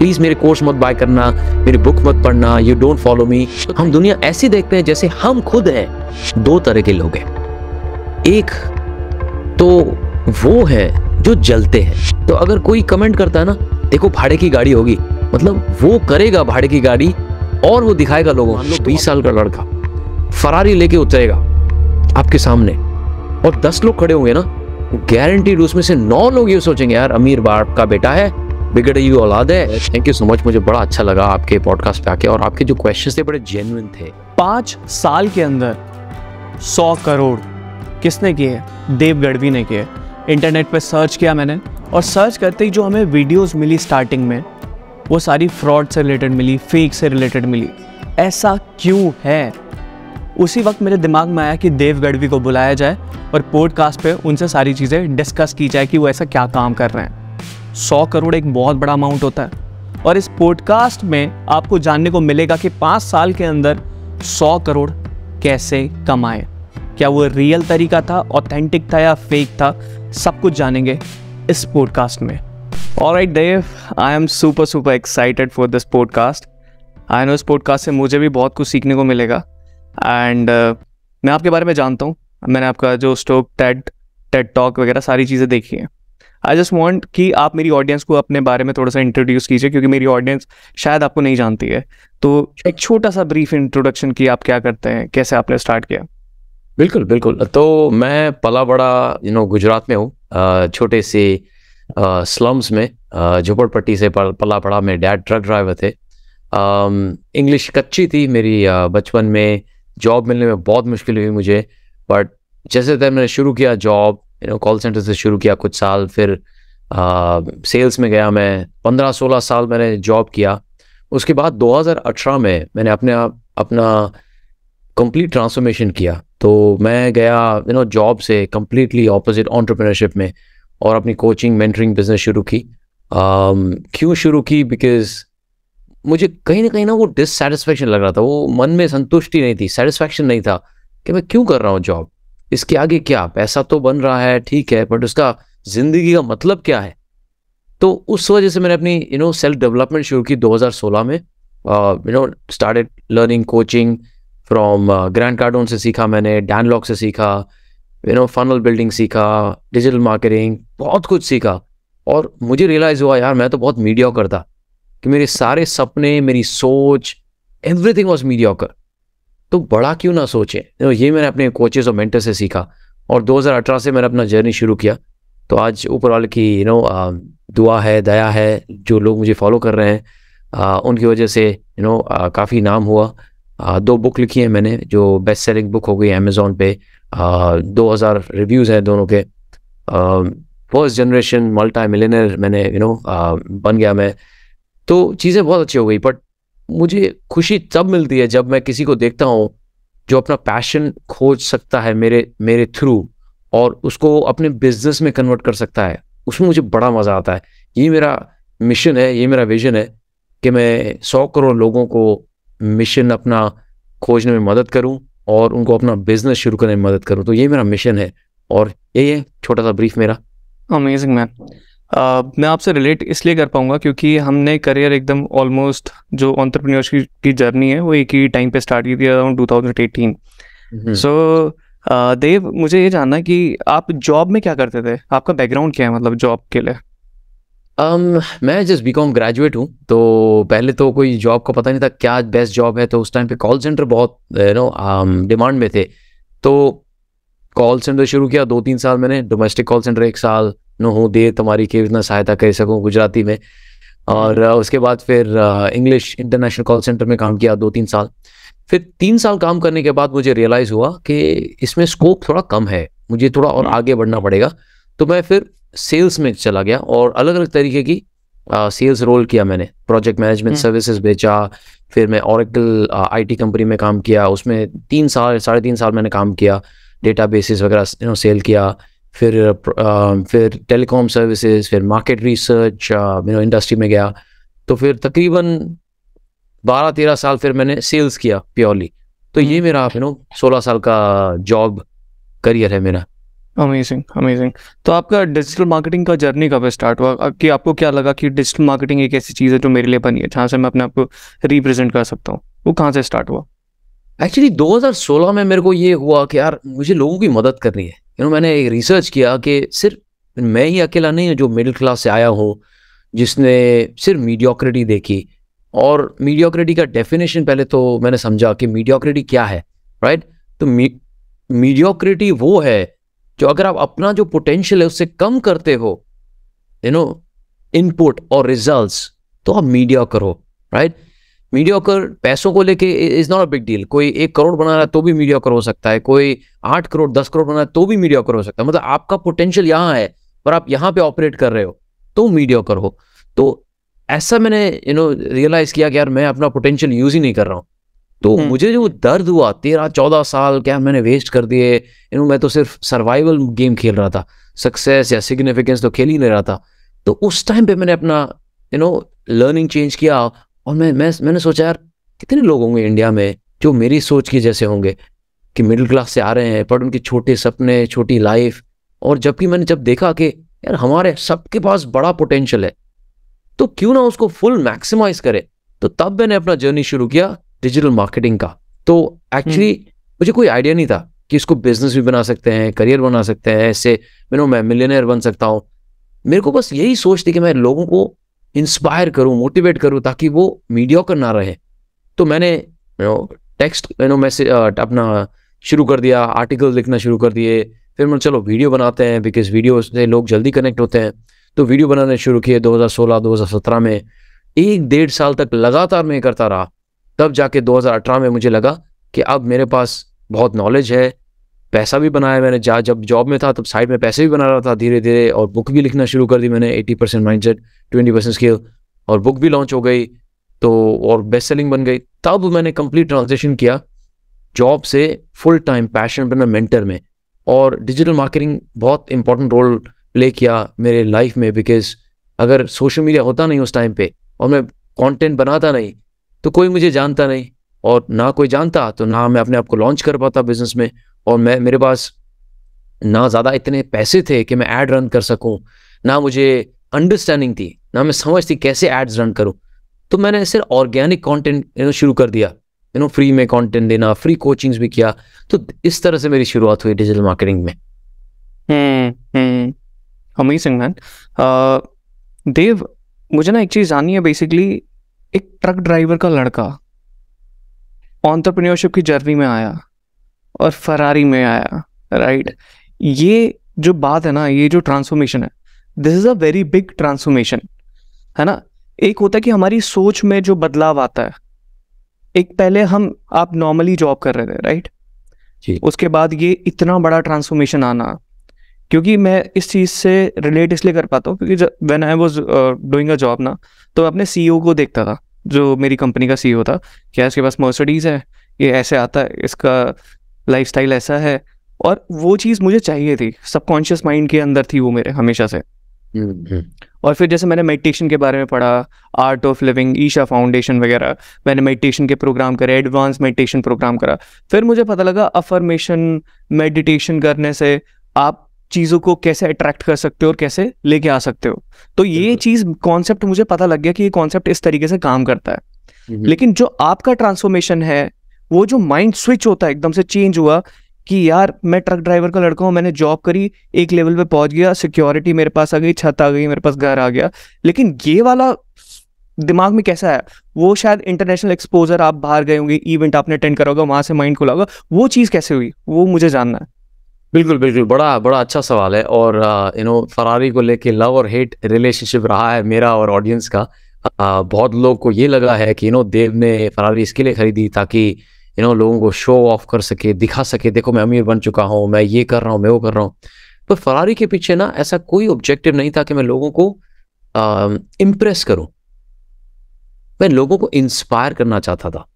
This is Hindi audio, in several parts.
प्लीज मेरे कोर्स मत बाय करना, मेरी बुक मत पढ़ना, यू डोंट फॉलो मी। हम दुनिया ऐसी देखते हैं जैसे हम खुद हैं। दो तरह के लोग हैं, एक तो वो है जो जलते हैं। तो अगर कोई कमेंट करता है ना, देखो भाड़े की गाड़ी होगी, मतलब वो करेगा भाड़े की गाड़ी और वो दिखाएगा लोगों। मान लो 20 साल का लड़का फरारी लेके उतरेगा आपके सामने और 10 लोग खड़े होंगे ना, गारंटीड उसमें से 9 लोग ये सोचेंगे यार अमीर बाप का बेटा है, बिगड़ी हुई औलाद है। थैंक यू सो मच, मुझे बड़ा अच्छा लगा आपके पॉडकास्ट पे आके, और आपके जो क्वेश्चंस थे बड़े जेन्युइन थे। 5 साल के अंदर 100 करोड़ किसने किए? देव गढ़वी ने किए। इंटरनेट पे सर्च किया मैंने, और सर्च करते ही जो हमें वीडियोस मिली स्टार्टिंग में, वो सारी फ्रॉड से रिलेटेड मिली, फेक से रिलेटेड मिली। ऐसा क्यों है? उसी वक्त मेरे दिमाग में आया कि देव गढ़वी को बुलाया जाए और पॉडकास्ट पे उनसे सारी चीज़ें डिस्कस की जाए कि वो ऐसा क्या काम कर रहे हैं। 100 करोड़ एक बहुत बड़ा अमाउंट होता है, और इस पॉडकास्ट में आपको जानने को मिलेगा कि 5 साल के अंदर 100 करोड़ कैसे कमाए। क्या वो रियल तरीका था, ऑथेंटिक था या फेक था, सब कुछ जानेंगे इस पॉडकास्ट में। Alright Dev, I am super excited for this podcast. I know इस पॉडकास्ट से मुझे भी बहुत कुछ सीखने को मिलेगा, एंड मैं आपके बारे में जानता हूँ। मैंने आपका जो स्टोक टेड टॉक वगैरह सारी चीज़ें देखी हैं। आई जस्ट वांट कि आप मेरी ऑडियंस को अपने बारे में थोड़ा सा इंट्रोड्यूस कीजिए, क्योंकि मेरी ऑडियंस शायद आपको नहीं जानती है। तो एक छोटा सा ब्रीफ इंट्रोडक्शन कि आप क्या करते हैं, कैसे आपने स्टार्ट किया। बिल्कुल बिल्कुल। तो मैं पला बड़ा गुजरात में हूँ, छोटे से स्लम्स में, झोपड़पट्टी से पला पड़ा। मेरे डैड ट्रक ड्राइवर थे। इंग्लिश कच्ची थी मेरी। बचपन में जॉब मिलने में बहुत मुश्किल हुई मुझे, बट जैसे तैसे मैंने शुरू किया जॉब, कॉल सेंटर से शुरू किया कुछ साल, फिर सेल्स में गया मैं। 15-16 साल मैंने जॉब किया। उसके बाद 2018 में मैंने अपना कंप्लीट ट्रांसफॉर्मेशन किया। तो मैं गया जॉब से कंप्लीटली ऑपोजिट एंटरप्रेन्योरशिप में, और अपनी कोचिंग मेंटरिंग बिजनेस शुरू की। क्यों शुरू की? बिकॉज मुझे कहीं ना वो डिससैटिस्फैक्शन लग रहा था, वो मन में संतुष्टि नहीं थी, सेटिस्फैक्शन नहीं था कि मैं क्यों कर रहा हूँ जॉब, इसके आगे क्या? पैसा तो बन रहा है, ठीक है, बट उसका जिंदगी का मतलब क्या है? तो उस वजह से मैंने अपनी सेल्फ डेवलपमेंट शुरू की 2016 में। Started learning coaching from Grant Cardone से सीखा मैंने, डैनलॉग से सीखा, फनल बिल्डिंग सीखा, डिजिटल मार्केटिंग, बहुत कुछ सीखा। और मुझे रियलाइज़ हुआ यार मैं तो बहुत मीडियोकर था, कि मेरे सारे सपने, मेरी सोच, एवरीथिंग वाज मीडियोकर। तो बड़ा क्यों ना सोचें। ये मैंने अपने कोचेस और मेंटर से सीखा, और 2018 से मैंने अपना जर्नी शुरू किया। तो आज ऊपर वाले की दुआ है, दया है, जो लोग मुझे फॉलो कर रहे हैं उनकी वजह से काफ़ी नाम हुआ। 2 बुक लिखी हैं मैंने, जो बेस्ट सेलिंग बुक हो गई अमेज़ॉन पे। 2000 रिव्यूज़ हैं दोनों के। फर्स्ट जनरेशन मल्टी मिलियनर मैंने बन गया मैं। तो चीज़ें बहुत अच्छी हो गई, बट मुझे खुशी तब मिलती है जब मैं किसी को देखता हूँ जो अपना पैशन खोज सकता है मेरे थ्रू, और उसको अपने बिजनेस में कन्वर्ट कर सकता है। उसमें मुझे बड़ा मज़ा आता है। ये मेरा मिशन है, ये मेरा विजन है कि मैं 100 करोड़ लोगों को मिशन अपना खोजने में मदद करूं, और उनको अपना बिजनेस शुरू करने में मदद करूं। तो ये मेरा मिशन है, और यही है छोटा सा ब्रीफ मेरा। Amazing man. मैं आपसे रिलेट इसलिए कर पाऊंगा क्योंकि हमने करियर एकदम ऑलमोस्ट जो एंटरप्रेन्योरशिप की जर्नी है वो एक ही टाइम पे स्टार्ट की थी, अराउंड 2018। सो देव, मुझे ये जानना है कि आप जॉब में क्या करते थे, आपका बैकग्राउंड क्या है, मतलब जॉब के लिए? मैं जस्ट बीकॉम ग्रेजुएट हूँ। तो पहले तो कोई जॉब का पता नहीं था क्या बेस्ट जॉब है। तो उस टाइम पे कॉल सेंटर बहुत डिमांड में थे। तो कॉल सेंटर शुरू किया। 2-3 साल मैंने डोमेस्टिक कॉल सेंटर, 1 साल हूँ दे तुम्हारी के इतना सहायता कर सकूँ गुजराती में। और उसके बाद फिर इंग्लिश इंटरनेशनल कॉल सेंटर में काम किया 2-3 साल। फिर 3 साल काम करने के बाद मुझे रियलाइज़ हुआ कि इसमें स्कोप थोड़ा कम है, मुझे थोड़ा और आगे बढ़ना पड़ेगा। तो मैं फिर सेल्स में चला गया, और अलग अलग तरीके की सेल्स रोल किया मैंने। प्रोजेक्ट मैनेजमेंट सर्विसेज बेचा, फिर मैं ओरेकल आईटी कंपनी में काम किया, उसमें 3 साल 3.5 साल मैंने काम किया, डेटाबेसेस वगैरह सेल किया। फिर टेलीकॉम सर्विसेज, फिर मार्केट रिसर्च इंडस्ट्री में गया। तो फिर तकरीबन 12-13 साल फिर मैंने सेल्स किया प्योरली। तो ये मेरा 16 साल का जॉब करियर है मेरा। Amazing amazing. तो आपका डिजिटल मार्केटिंग का जर्नी कब स्टार्ट हुआ कि आपको क्या लगा कि डिजिटल मार्केटिंग एक ऐसी चीज़ है जो मेरे लिए बनी है, जहाँ से मैं अपने आप को रिप्रेजेंट कर सकता हूँ? वो कहाँ से स्टार्ट हुआ? एक्चुअली 2016 में मेरे को ये हुआ कि यार मुझे लोगों की मदद करनी है। मैंने एक रिसर्च किया कि सिर्फ मैं ही अकेला नहीं है जो मिडिल क्लास से आया हूँ, जिसने सिर्फ मीडियोक्रिटी देखी। और मीडियोक्रिटी का डेफिनेशन पहले तो मैंने समझा कि मीडियोक्रिटी क्या है, राइट? तो मीडियोक्रिटी वो है जो अगर आप अपना जो पोटेंशियल है उससे कम करते हो, इनपुट और रिजल्ट्स, तो आप मीडियोकर हो, राइट? मीडियोकर पैसों को लेके is not a big deal. कोई 1 करोड़ बना रहा है तो भी मीडियोकर हो सकता है, कोई 8 करोड़ 10 करोड़ बना रहा है तो भी मीडियोकर हो सकता है। मतलब आपका पोटेंशियल यहाँ है पर आप यहाँ पे ऑपरेट कर रहे हो तो मीडियोकर हो। तो ऐसा मैंने रियलाइज किया कि यार मैं अपना पोटेंशियल यूज ही नहीं कर रहा हूँ। तो मुझे जो दर्द हुआ 13-14 साल क्या मैंने वेस्ट कर दिए। मैं तो सिर्फ सर्वाइवल गेम खेल रहा था, सक्सेस या सिग्निफिकेंस तो खेल ही नहीं रहा था। तो उस टाइम पे मैंने अपना लर्निंग चेंज किया और मैंने सोचा यार कितने लोग होंगे इंडिया में जो मेरी सोच के जैसे होंगे, कि मिडिल क्लास से आ रहे हैं पर उनके छोटे सपने, छोटी लाइफ। और जबकि मैंने जब देखा कि यार हमारे सबके पास बड़ा पोटेंशियल है तो क्यों ना उसको फुल मैक्सिमाइज करे, तो तब मैंने अपना जर्नी शुरू किया डिजिटल मार्केटिंग का। तो एक्चुअली मुझे कोई आइडिया नहीं था कि इसको बिजनेस भी बना सकते हैं, करियर बना सकते हैं, ऐसे मैं मिलियनेयर बन सकता हूँ। मेरे को बस यही सोच थी कि मैं लोगों को इंस्पायर करूं, मोटिवेट करूं ताकि वो मीडियोकर ना रहे। तो मैंने टेक्स्ट मैसेज अपना शुरू कर दिया, आर्टिकल लिखना शुरू कर दिए। फिर मैं चलो वीडियो बनाते हैं, बिकॉज वीडियो से लोग जल्दी कनेक्ट होते हैं। तो वीडियो बनाने शुरू किए 2016-2017 में। 1-1.5 साल तक लगातार मैं करता रहा। तब जाके 2018 में मुझे लगा कि अब मेरे पास बहुत नॉलेज है, पैसा भी बनाया मैंने। जब जॉब में था तब साइड में पैसे भी बना रहा था धीरे धीरे, और बुक भी लिखना शुरू कर दी मैंने। 80% माइंडसेट, 20% स्किल, और बुक भी लॉन्च हो गई तो, और बेस्ट सेलिंग बन गई। तब मैंने कंप्लीट ट्रांजिशन किया जॉब से फुल टाइम पैशन बना मेंटर में। और डिजिटल मार्केटिंग बहुत इंपॉर्टेंट रोल प्ले किया मेरे लाइफ में, बिकॉज अगर सोशल मीडिया होता नहीं उस टाइम पे और मैं कंटेंट बनाता नहीं तो कोई मुझे जानता नहीं, और ना कोई जानता तो ना मैं अपने आप को लॉन्च कर पाता बिजनेस में। और मेरे पास ना ज़्यादा इतने पैसे थे कि मैं ऐड रन कर सकूं, ना मुझे अंडरस्टैंडिंग थी, ना मैं समझ थी कैसे एड्स रन करूं। तो मैंने सिर्फ ऑर्गेनिक कंटेंट शुरू कर दिया, फ्री में कंटेंट देना, फ्री कोचिंग्स भी किया। तो इस तरह से मेरी शुरुआत हुई डिजिटल मार्केटिंग में। Amazing man. देव, मुझे ना एक चीज़ जाननी है। बेसिकली एक ट्रक ड्राइवर का लड़का एंटरप्रेन्योरशिप की जर्नी में आया और फरारी में आया, राइट? ये जो बात है ना, ये जो ट्रांसफॉर्मेशन है, this is a very big transformation, है ना? एक होता है कि हमारी सोच में जो बदलाव आता है। एक पहले आप नॉर्मली जॉब कर रहे थे, राइट? जी। उसके बाद ये इतना बड़ा ट्रांसफॉर्मेशन आना, क्योंकि मैं इस चीज़ से रिलेट इसलिए कर पाता हूँ क्योंकि when I was doing a job ना, तो मैं अपने सीईओ को देखता था, जो मेरी कंपनी का सीईओ था। क्या इसके पास मर्सिडीज़ है, ये ऐसे आता है, इसका लाइफस्टाइल ऐसा है, और वो चीज़ मुझे चाहिए थी। सबकॉन्शियस माइंड के अंदर थी वो मेरे, हमेशा से। और फिर जैसे मैंने मेडिटेशन के बारे में पढ़ा, art of living, Isha foundation वगैरह, मैंने मेडिटेशन के प्रोग्राम करे, एडवांस मेडिटेशन प्रोग्राम करा। फिर मुझे पता लगा अफर्मेशन मेडिटेशन करने से आप चीज़ों को कैसे अट्रैक्ट कर सकते हो और कैसे लेके आ सकते हो। तो ये चीज़ कॉन्सेप्ट मुझे पता लग गया कि ये कॉन्सेप्ट इस तरीके से काम करता है। लेकिन जो आपका ट्रांसफॉर्मेशन है, वो जो माइंड स्विच होता है, एकदम से चेंज हुआ कि यार मैं ट्रक ड्राइवर का लड़का हूँ, मैंने जॉब करी, एक लेवल पे पहुंच गया, सिक्योरिटी मेरे पास आ गई, छत आ गई, मेरे पास घर आ गया। लेकिन ये वाला दिमाग में कैसा है, वो शायद इंटरनेशनल एक्सपोजर, आप बाहर गए होंगे, इवेंट आपने अटेंड करा होगा, वहां से माइंड खुला होगा। वो चीज़ कैसे हुई, वो मुझे जानना है। बिल्कुल बिल्कुल, बड़ा अच्छा सवाल है। और फरारी को लेके लव और हेट रिलेशनशिप रहा है मेरा और ऑडियंस का। बहुत लोग को ये लगा है कि देव ने फरारी इसके लिए खरीदी ताकि लोगों को शो ऑफ कर सके, दिखा सके, देखो मैं अमीर बन चुका हूँ, मैं ये कर रहा हूँ, मैं वो कर रहा हूँ। पर फरारी के पीछे ना ऐसा कोई ऑब्जेक्टिव नहीं था कि मैं लोगों को इम्प्रेस करूं, मैं लोगों को इंस्पायर करना चाहता था।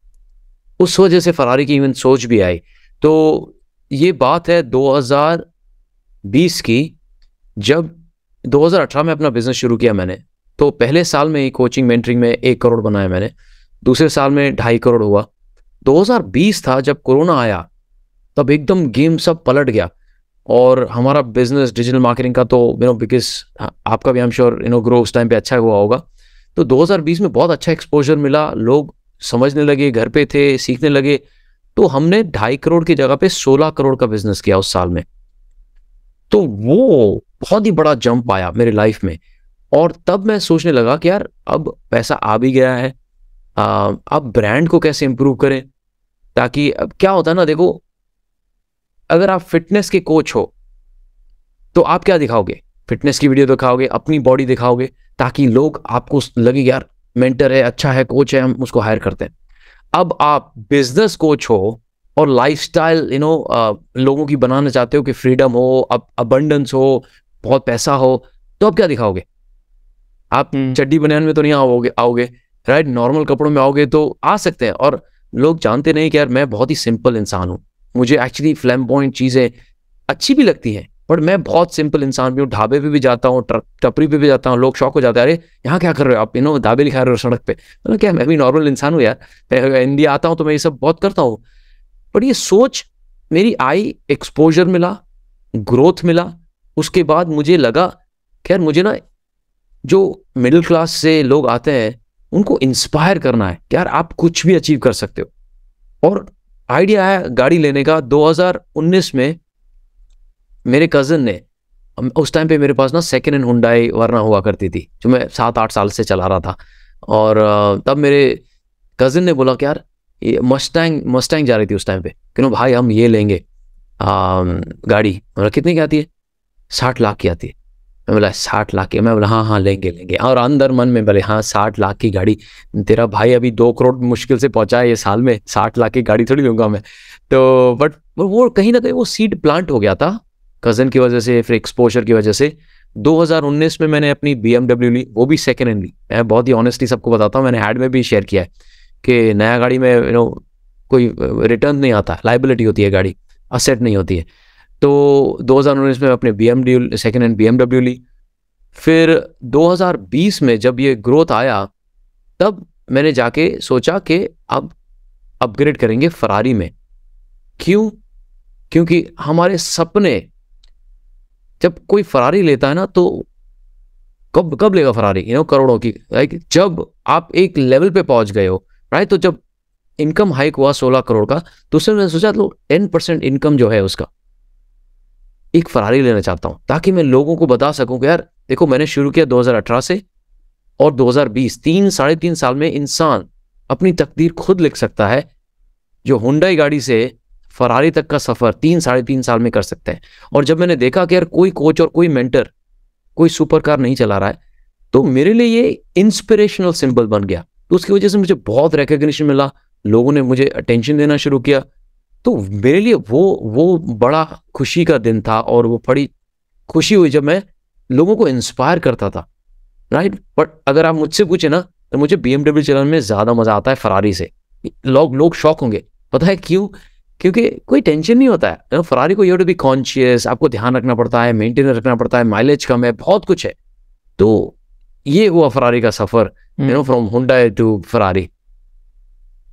उस वजह से फरारी की इवन सोच भी आई। तो ये बात है 2020 की, जब 2018 में अपना बिजनेस शुरू किया मैंने। तो पहले साल में ही कोचिंग मेंटरिंग में 1 करोड़ बनाया मैंने, दूसरे साल में 2.5 करोड़ हुआ। 2020 था जब कोरोना आया, तब एकदम गेम सब पलट गया और हमारा बिजनेस डिजिटल मार्केटिंग का तो बिकॉज आपका भी आई एम श्योर ग्रो उस टाइम पे अच्छा हुआ होगा। तो 2020 में बहुत अच्छा एक्सपोजर मिला, लोग समझने लगे, घर पे थे, सीखने लगे। तो हमने 2.5 करोड़ की जगह पे 16 करोड़ का बिजनेस किया उस साल में। तो वो बहुत ही बड़ा जंप आया मेरे लाइफ में। और तब मैं सोचने लगा कि यार अब पैसा आ भी गया है, अब ब्रांड को कैसे इंप्रूव करें। ताकि अब क्या होता है ना, देखो अगर आप फिटनेस के कोच हो तो आप क्या दिखाओगे, फिटनेस की वीडियो दिखाओगे, अपनी बॉडी दिखाओगे, ताकि लोग आपको लगे यार मेंटर है, अच्छा है, कोच है, हम उसको हायर करते हैं। अब आप बिजनेस कोच हो और लाइफस्टाइल लोगों की बनाना चाहते हो कि फ्रीडम हो, अबंडेंस हो, बहुत पैसा हो, तो अब क्या दिखाओगे? आप चड्डी बनियान में तो नहीं आओगे राइट, नॉर्मल कपड़ों में आओगे तो आ सकते हैं। और लोग जानते नहीं कि यार मैं बहुत ही सिंपल इंसान हूँ, मुझे एक्चुअली फ्लैम्बॉयंट चीजें अच्छी भी लगती हैं, बट मैं बहुत सिंपल इंसान भी हूँ। ढाबे पे भी जाता हूँ, टपरी पे भी जाता हूँ, लोग शौक हो जाते हैं, अरे यहाँ क्या कर रहे हो आप, ढाबे लिखा रहे हो सड़क पे। मतलब क्या, मैं भी नॉर्मल इंसान हूँ यार, मैं इंडिया आता हूँ तो मैं ये सब बहुत करता हूँ। बट ये सोच मेरी आई, एक्सपोजर मिला, ग्रोथ मिला। उसके बाद मुझे लगा कि यार मुझे ना जो मिडिल क्लास से लोग आते हैं उनको इंस्पायर करना है कि यार आप कुछ भी अचीव कर सकते हो। और आइडिया है गाड़ी लेने का 2019 में। मेरे कजन ने, उस टाइम पे मेरे पास ना सेकेंड हैंड हुंडई वरना हुआ करती थी जो मैं 7-8 साल से चला रहा था। और तब मेरे कजन ने बोला कि यार ये मस्टैंग जा रही थी उस टाइम पे, कि भाई हम ये लेंगे गाड़ी। मतलब कितनी की आती है? 60 लाख की आती है। मैं बोला 60 लाख की? मैं बोला हाँ लेंगे। और अंदर मन में बोले हाँ 60 लाख की गाड़ी, तेरा भाई अभी 2 करोड़ मुश्किल से पहुंचा है ये साल में, 60 लाख की गाड़ी थोड़ी लूंगा मैं। तो बट वो कहीं ना कहीं वो सीड प्लांट हो गया था कजन की वजह से, फिर एक्सपोजर की वजह से। 2019 में मैंने अपनी BMW ली, वो भी सेकेंड हैंड ली। मैं बहुत ही ऑनेस्टली सबको बताता हूँ, मैंने ऐड में भी शेयर किया है कि नया गाड़ी में कोई रिटर्न नहीं आता, लाइबिलिटी होती है गाड़ी, असेट नहीं होती है। तो 2019 में अपने सेकेंड हैंड BMW ली। फिर 2020 में जब ये ग्रोथ आया तब मैंने जाके सोचा कि अब अपग्रेड करेंगे फरारी में। क्यों? क्योंकि हमारे सपने, जब कोई फरारी लेता है ना तो कब लेगा फरारी करोड़ों की, लाइक जब आप एक लेवल पे पहुंच गए हो, राइट। तो जब इनकम हाइक हुआ 16 करोड़ का, तो उससे मैंने सोचा 10% इनकम जो है उसका एक फरारी लेना चाहता हूं, ताकि मैं लोगों को बता सकूं कि यार देखो मैंने शुरू किया 2018 से और 2020, 3-3.5 साल में इंसान अपनी तकदीर खुद लिख सकता है। जो हुंडई गाड़ी से फरारी तक का सफर 3-3.5 साल में कर सकते हैं। और जब मैंने देखा कि यार कोई कोच और कोई मेंटर कोई सुपर कार नहीं चला रहा है, तो मेरे लिए ये इंस्पिरेशनल सिंबल बन गया। तो उसकी वजह से मुझे बहुत रिकॉग्निशन मिला, लोगों ने मुझे अटेंशन देना शुरू किया। तो मेरे लिए वो बड़ा खुशी का दिन था, और वो बड़ी खुशी हुई जब मैं लोगों को इंस्पायर करता था, राइट। बट अगर आप मुझसे पूछे ना तो मुझे BMW चलाने में ज्यादा मजा आता है फरारी से। लोग शौक होंगे, पता है क्यों? क्योंकि कोई टेंशन नहीं होता है फरारी को। You have to be conscious, आपको ध्यान रखना पड़ता है, मेंटेनेंस रखना पड़ता है, माइलेज कम है, बहुत कुछ है। तो ये हुआ फरारी का सफर, from Hyundai to Ferrari.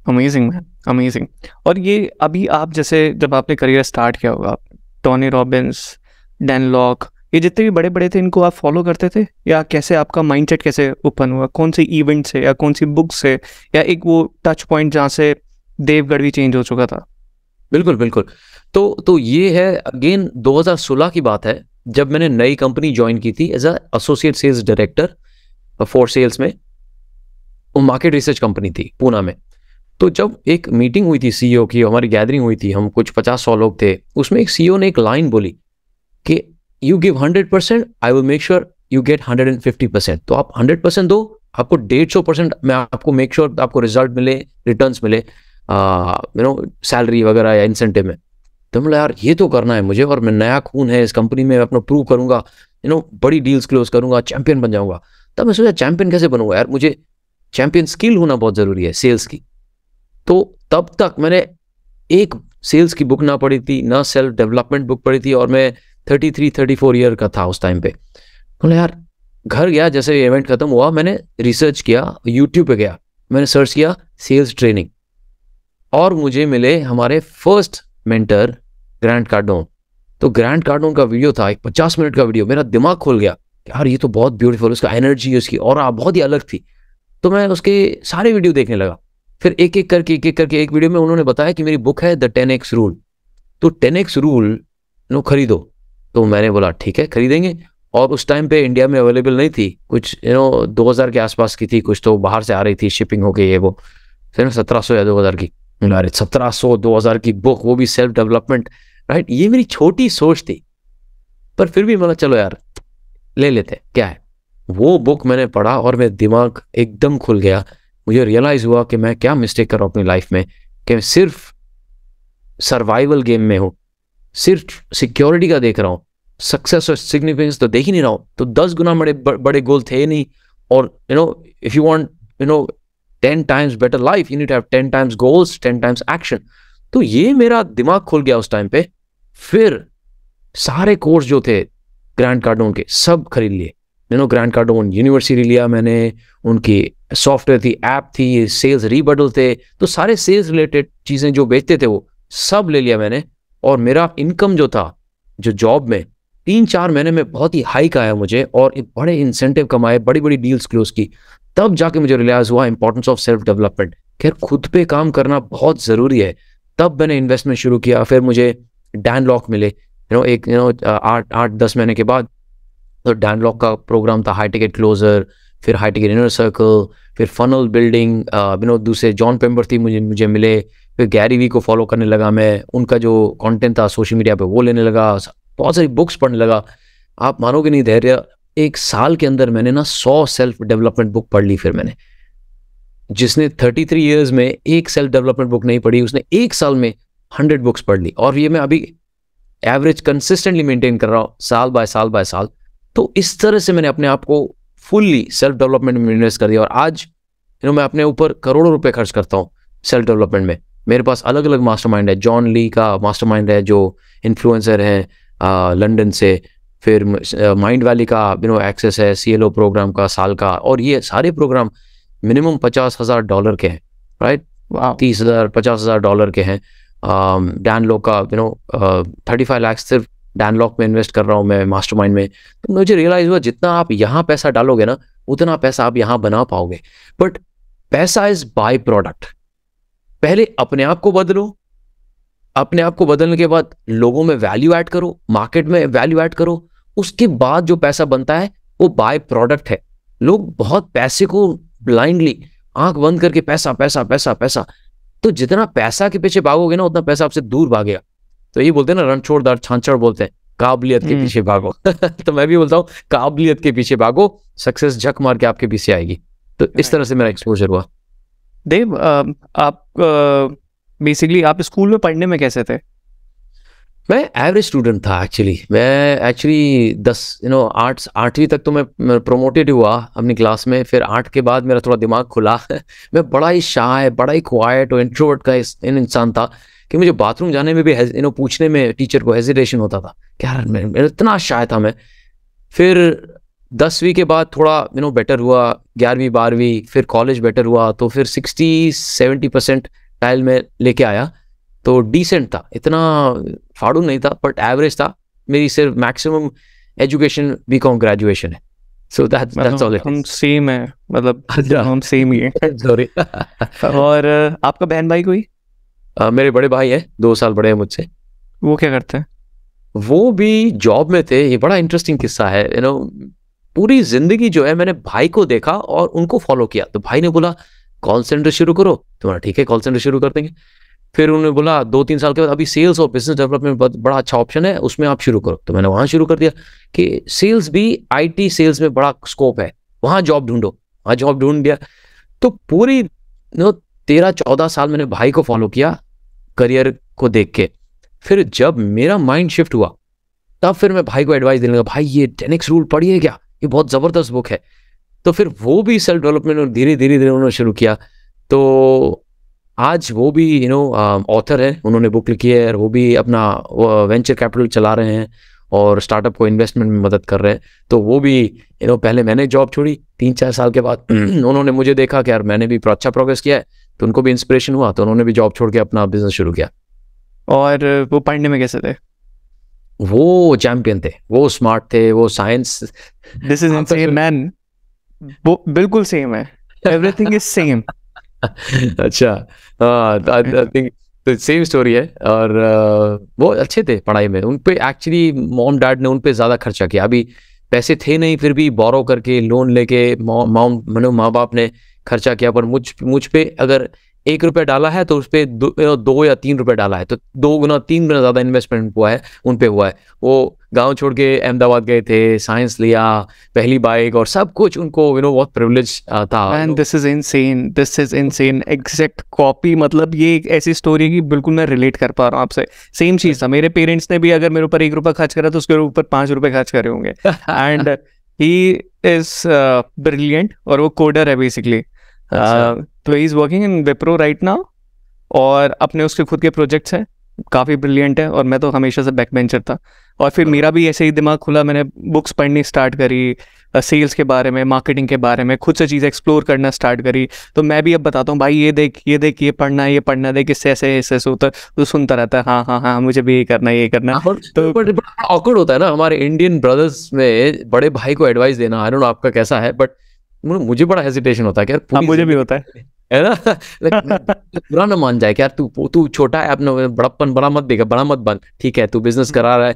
Amazing man, amazing. और ये अभी आप जैसे जब आपने करियर स्टार्ट किया होगा, टोनी रॉबिन्स, डैन लॉक, ये जितने भी बड़े बड़े थे इनको आप फॉलो करते थे, या कैसे आपका माइंडसेट कैसे ओपन हुआ? कौन सी इवेंट से या कौन सी बुक से, या एक वो टच पॉइंट जहाँ से देवगढ़ भी चेंज हो चुका था? बिल्कुल। तो ये है अगेन 2016 की बात है, जब मैंने नई कंपनी ज्वाइन की थी as a associate sales director for sales में। वो मार्केट रिसर्च कंपनी थी पूना में। तो जब एक मीटिंग हुई थी CEO की, हमारी गैदरिंग हुई थी, हम कुछ 50-100 लोग थे, उसमें एक CEO ने एक लाइन बोली कि you give 100%, I will make sure you get 150%। तो आप 100% दो, आपको 150% मैं आपको मेक श्योर आपको रिजल्ट मिले, रिटर्न्स मिले, सैलरी वगैरह या इंसेंटिव में। तो बोला यार ये तो करना है मुझे, और मैं नया खून है इस कंपनी में, अपना प्रूव करूंगा, बड़ी डील्स क्लोज करूंगा, चैंपियन बन जाऊंगा। तब मैं सोचा चैंपियन कैसे बनूंगा यार, मुझे चैंपियन स्किल होना बहुत जरूरी है सेल्स की। तो तब तक मैंने एक सेल्स की बुक ना पढ़ी थी, ना सेल्फ डेवलपमेंट बुक पढ़ी थी, और मैं 33-34 ईयर का था उस टाइम पे। बोला यार, घर गया, जैसे इवेंट खत्म हुआ मैंने रिसर्च किया, यूट्यूब पे गया, मैंने सर्च किया सेल्स ट्रेनिंग, और मुझे मिले हमारे फर्स्ट मेंटर ग्रांट कार्डोन, तो ग्रैंड कार्डोन का वीडियो था, एक 50 मिनट का वीडियो, मेरा दिमाग खुल गया यार ये तो बहुत ब्यूटीफुल, उसका एनर्जी, उसकी ऑरा बहुत ही अलग थी। तो मैं उसके सारे वीडियो देखने लगा। फिर एक एक करके एक वीडियो में उन्होंने बताया कि मेरी बुक है द 10x रूल, तो 10x रूल खरीदो। तो मैंने बोला ठीक है खरीदेंगे। और उस टाइम पे इंडिया में अवेलेबल नहीं थी, कुछ 2000 के आसपास की थी, कुछ तो बाहर से आ रही थी शिपिंग होके ये वो, फिर 1700 या 2000 की, 1700 2000 की बुक, वो भी सेल्फ डेवलपमेंट, राइट। ये मेरी छोटी सोच थी, पर फिर भी मतलब चलो यार ले लेते क्या है। वो बुक मैंने पढ़ा और मेरा दिमाग एकदम खुल गया। मुझे रियलाइज हुआ कि मैं क्या मिस्टेक कर रहा हूँ अपनी लाइफ में, कि मैं सिर्फ सर्वाइवल गेम में हूँ, सिर्फ सिक्योरिटी का देख रहा हूँ, सक्सेस और सिग्निफिकेंस तो देख ही नहीं रहा हूँ। तो 10 गुना बड़े गोल थे नहीं। और if you want 10 times better life, you need to have 10 times goals, 10 times action. तो ये मेरा दिमाग खुल गया उस टाइम पे। फिर सारे कोर्स जो थे ग्रैंड कार्डोन के सब खरीद लिए। ग्रैंड कार्डोन यूनिवर्सिटी लिया मैंने, उनकी सॉफ्टवेयर थी, ऐप थी, सेल्स रीबटल थे, तो सारे सेल्स रिलेटेड चीज़ें जो बेचते थे वो सब ले लिया मैंने। और मेरा इनकम जो था, जो जॉब में 3-4 महीने में बहुत ही हाइक आया मुझे, और बड़े इंसेंटिव कमाए, बड़ी बड़ी डील्स क्लोज की। तब जाके मुझे रियलाइज हुआ इंपॉर्टेंस ऑफ सेल्फ डेवलपमेंट। खैर खुद पे काम करना बहुत ज़रूरी है। तब मैंने इन्वेस्टमेंट शुरू किया। फिर मुझे डैन लॉक मिले, 8-10 महीने के बाद। तो डैन लॉक का प्रोग्राम था हाई टिकट क्लोजर, फिर हाई टिकट इनर सर्कल, फिर फनल बिल्डिंग, दूसरे जॉन पेम्बर थी मुझे मिले। फिर गैरी वी को फॉलो करने लगा मैं, उनका जो कंटेंट था सोशल मीडिया पे वो लेने लगा, बहुत सारी बुक्स पढ़ने लगा। आप मानोगे नहीं धैर्य, 1 साल के अंदर मैंने 100 सेल्फ डेवलपमेंट बुक पढ़ ली। फिर मैंने, जिसने 33 ईयर्स में एक सेल्फ डेवलपमेंट बुक नहीं पढ़ी, उसने 1 साल में 100 बुक्स पढ़ ली। और ये मैं अभी एवरेज कंसिस्टेंटली मेंटेन कर रहा हूँ, साल बाय साल। तो इस तरह से मैंने अपने आप को फुल्ली सेल्फ डेवलपमेंट में इन्वेस्ट कर दिया। और आज मैं अपने ऊपर करोड़ों रुपए खर्च करता हूँ सेल्फ डेवलपमेंट में। मेरे पास अलग अलग मास्टरमाइंड है। जॉन ली का मास्टरमाइंड है जो इन्फ्लुएंसर है लंदन से। फिर माइंड वैली का एक्सेस है CLO प्रोग्राम का साल का। और ये सारे प्रोग्राम मिनिमम $50,000 के हैं, राइट। 30,000 $50,000 के हैं। डैन लॉक का 35 लाख सिर्फ डैन लॉक में इन्वेस्ट कर रहा हूँ मैं मास्टरमाइंड में। तो मुझे रियलाइज हुआ जितना आप यहाँ पैसा डालोगे ना, उतना पैसा आप यहाँ बना पाओगे। बट पैसा इज बाय प्रोडक्ट। पहले अपने आप को बदलो, अपने आप को बदलने के बाद लोगों में वैल्यू ऐड करो, मार्केट में वैल्यू ऐड करो, उसके बाद जो पैसा बनता है वो बाय प्रोडक्ट है। लोग बहुत पैसे को ब्लाइंडली आंख बंद करके पैसा पैसा पैसा पैसा, तो जितना पैसा के पीछे भागोगे ना उतना पैसा आपसे दूर भागेगा। तो ये बोलते हैं ना, रण छोड़ दार छांछड़ बोलते हैं, काबिलियत के पीछे भागो। तो मैं भी बोलता हूँ काबिलियत के पीछे भागो, सक्सेस झक मार के आपके पीछे आएगी। तो इस तरह से मेरा एक्सपोजर हुआ। देव, आप बेसिकली आप स्कूल में पढ़ने में कैसे थे? मैं एवरेज स्टूडेंट था एक्चुअली। मैं एक्चुअली 8वीं तक तो मैं प्रमोटेड हुआ अपनी क्लास में। फिर 8 के बाद मेरा थोड़ा दिमाग खुला। मैं बड़ा ही शाय, बड़ा ही क्वाइट और इंट्रोवर्ट का इंसान था कि मुझे बाथरूम जाने में भी पूछने में टीचर को हेजिटेशन होता था। क्या मैं इतना शाय था मैं। फिर 10वीं के बाद थोड़ा बेटर हुआ, 11वीं 12वीं, फिर कॉलेज बेटर हुआ, तो फिर 60-70% टाइल में लेके आया। तो डिसेंट था, इतना फाड़ू नहीं था बट एवरेज था। मेरी सिर्फ मैक्सिमम एजुकेशन बीकॉम ग्रेजुएशन है। So that's all it is. हम सेम है, मतलब हम सेम ही है। सॉरी। और आपका बहन भाई कोई? मेरे बड़े भाई है, 2 साल बड़े हैं मुझसे। वो क्या करते हैं? वो भी जॉब में थे। ये बड़ा इंटरेस्टिंग किस्सा है। पूरी जिंदगी जो है मैंने भाई को देखा और उनको फॉलो किया। तो भाई ने बोला कॉल सेंटर शुरू करो, तुम्हारा ठीक है कॉल सेंटर शुरू कर देंगे। फिर उन्होंने बोला 2-3 साल के बाद अभी सेल्स और बिजनेस डेवलपमेंट बड़ा अच्छा ऑप्शन है, उसमें आप शुरू करो। तो मैंने वहां शुरू कर दिया कि सेल्स भी, IT सेल्स में बड़ा स्कोप है, वहां जॉब ढूंढो। वहां जॉब ढूंढ दिया। तो पूरी 13-14 साल मैंने भाई को फॉलो किया करियर को देख के। फिर जब मेरा माइंड शिफ्ट हुआ तब फिर मैं भाई को एडवाइस देने लगा, भाई ये 10x रूल पढ़िए क्या, ये बहुत जबरदस्त बुक है। तो फिर वो भी सेल्फ डेवलपमेंट धीरे धीरे उन्होंने शुरू किया। तो आज वो भी ऑथर है, उन्होंने बुक लिखी है, और वो भी अपना वेंचर कैपिटल चला रहे हैं और स्टार्टअप को इन्वेस्टमेंट में मदद कर रहे हैं। तो वो भी पहले मैंने जॉब छोड़ी 3-4 साल के बाद उन्होंने मुझे देखा कि यार मैंने भी अच्छा प्रोग्रेस किया है, तो उनको भी इंस्पिरेशन हुआ, तो उन्होंने भी जॉब छोड़ के अपना बिजनेस शुरू किया। और वो पढ़ने में कैसे थे? वो चैंपियन थे, वो स्मार्ट थे, वो science. This is insane man, वो बिल्कुल सेम है, एवरीथिंग इज सेम। अच्छा, आई थिंक तो सेम स्टोरी है। और वो अच्छे थे पढ़ाई में, उन पे एक्चुअली मॉम डैड ने उन पे ज़्यादा खर्चा किया। अभी पैसे थे नहीं, फिर भी बोरो करके लोन लेके माँ बाप ने खर्चा किया। पर मुझ पे अगर 1 रुपया डाला है तो उस पर 2 या 3 रुपये डाला है, तो 2 गुना 3 गुना ज़्यादा इन्वेस्टमेंट हुआ है, उन पे हुआ है। वो गांव छोड़ के अहमदाबाद गए थे, साइंस लिया, पहली बाइक और सब कुछ उनको बहुत प्रिविलेज था। And this is insane, this is insane, exact copy. मतलब ये एक ऐसी स्टोरी की बिल्कुल मैं रिलेट कर पा रहा हूँ आपसे। सेम चीज़ था, मेरे पेरेंट्स ने भी अगर मेरे ऊपर 1 रुपया खर्च करा तो उसके ऊपर 5 रुपये खर्च करे होंगे। एंड ही इज ब्रिलियंट, और वो कोडर है बेसिकली। तो he is working in Wipro right now, और अपने उसके खुद के प्रोजेक्ट्स हैं, काफ़ी ब्रिलियंट है। और मैं तो हमेशा से बैक बेंचर था, और फिर मेरा भी ऐसे ही दिमाग खुला, मैंने बुक्स पढ़नी स्टार्ट करी, सेल्स के बारे में, मार्केटिंग के बारे में, खुद से चीज़ें एक्सप्लोर करना स्टार्ट करी। तो मैं भी अब बताता हूँ, भाई ये देख ये देख, ये पढ़ना है, ये पढ़ना, देख इससे ऐसे ऐसे होता है। तो सुनता रहता है, हाँ हाँ हाँ मुझे भी ये करना है, ये करना है। तो ऑकवर्ड होता है ना हमारे इंडियन ब्रदर्स में बड़े भाई को एडवाइस देना। आई डोंट नो आपका कैसा है, बट मुझे बड़ा हेजिटेशन होता है कि यार, मुझे भी होता है ना। बुरा ना मान जाए कि यार तू छोटा है, अपना बड़प्पन बड़ा मत बन, ठीक है, तू बिजनेस करा रहा है,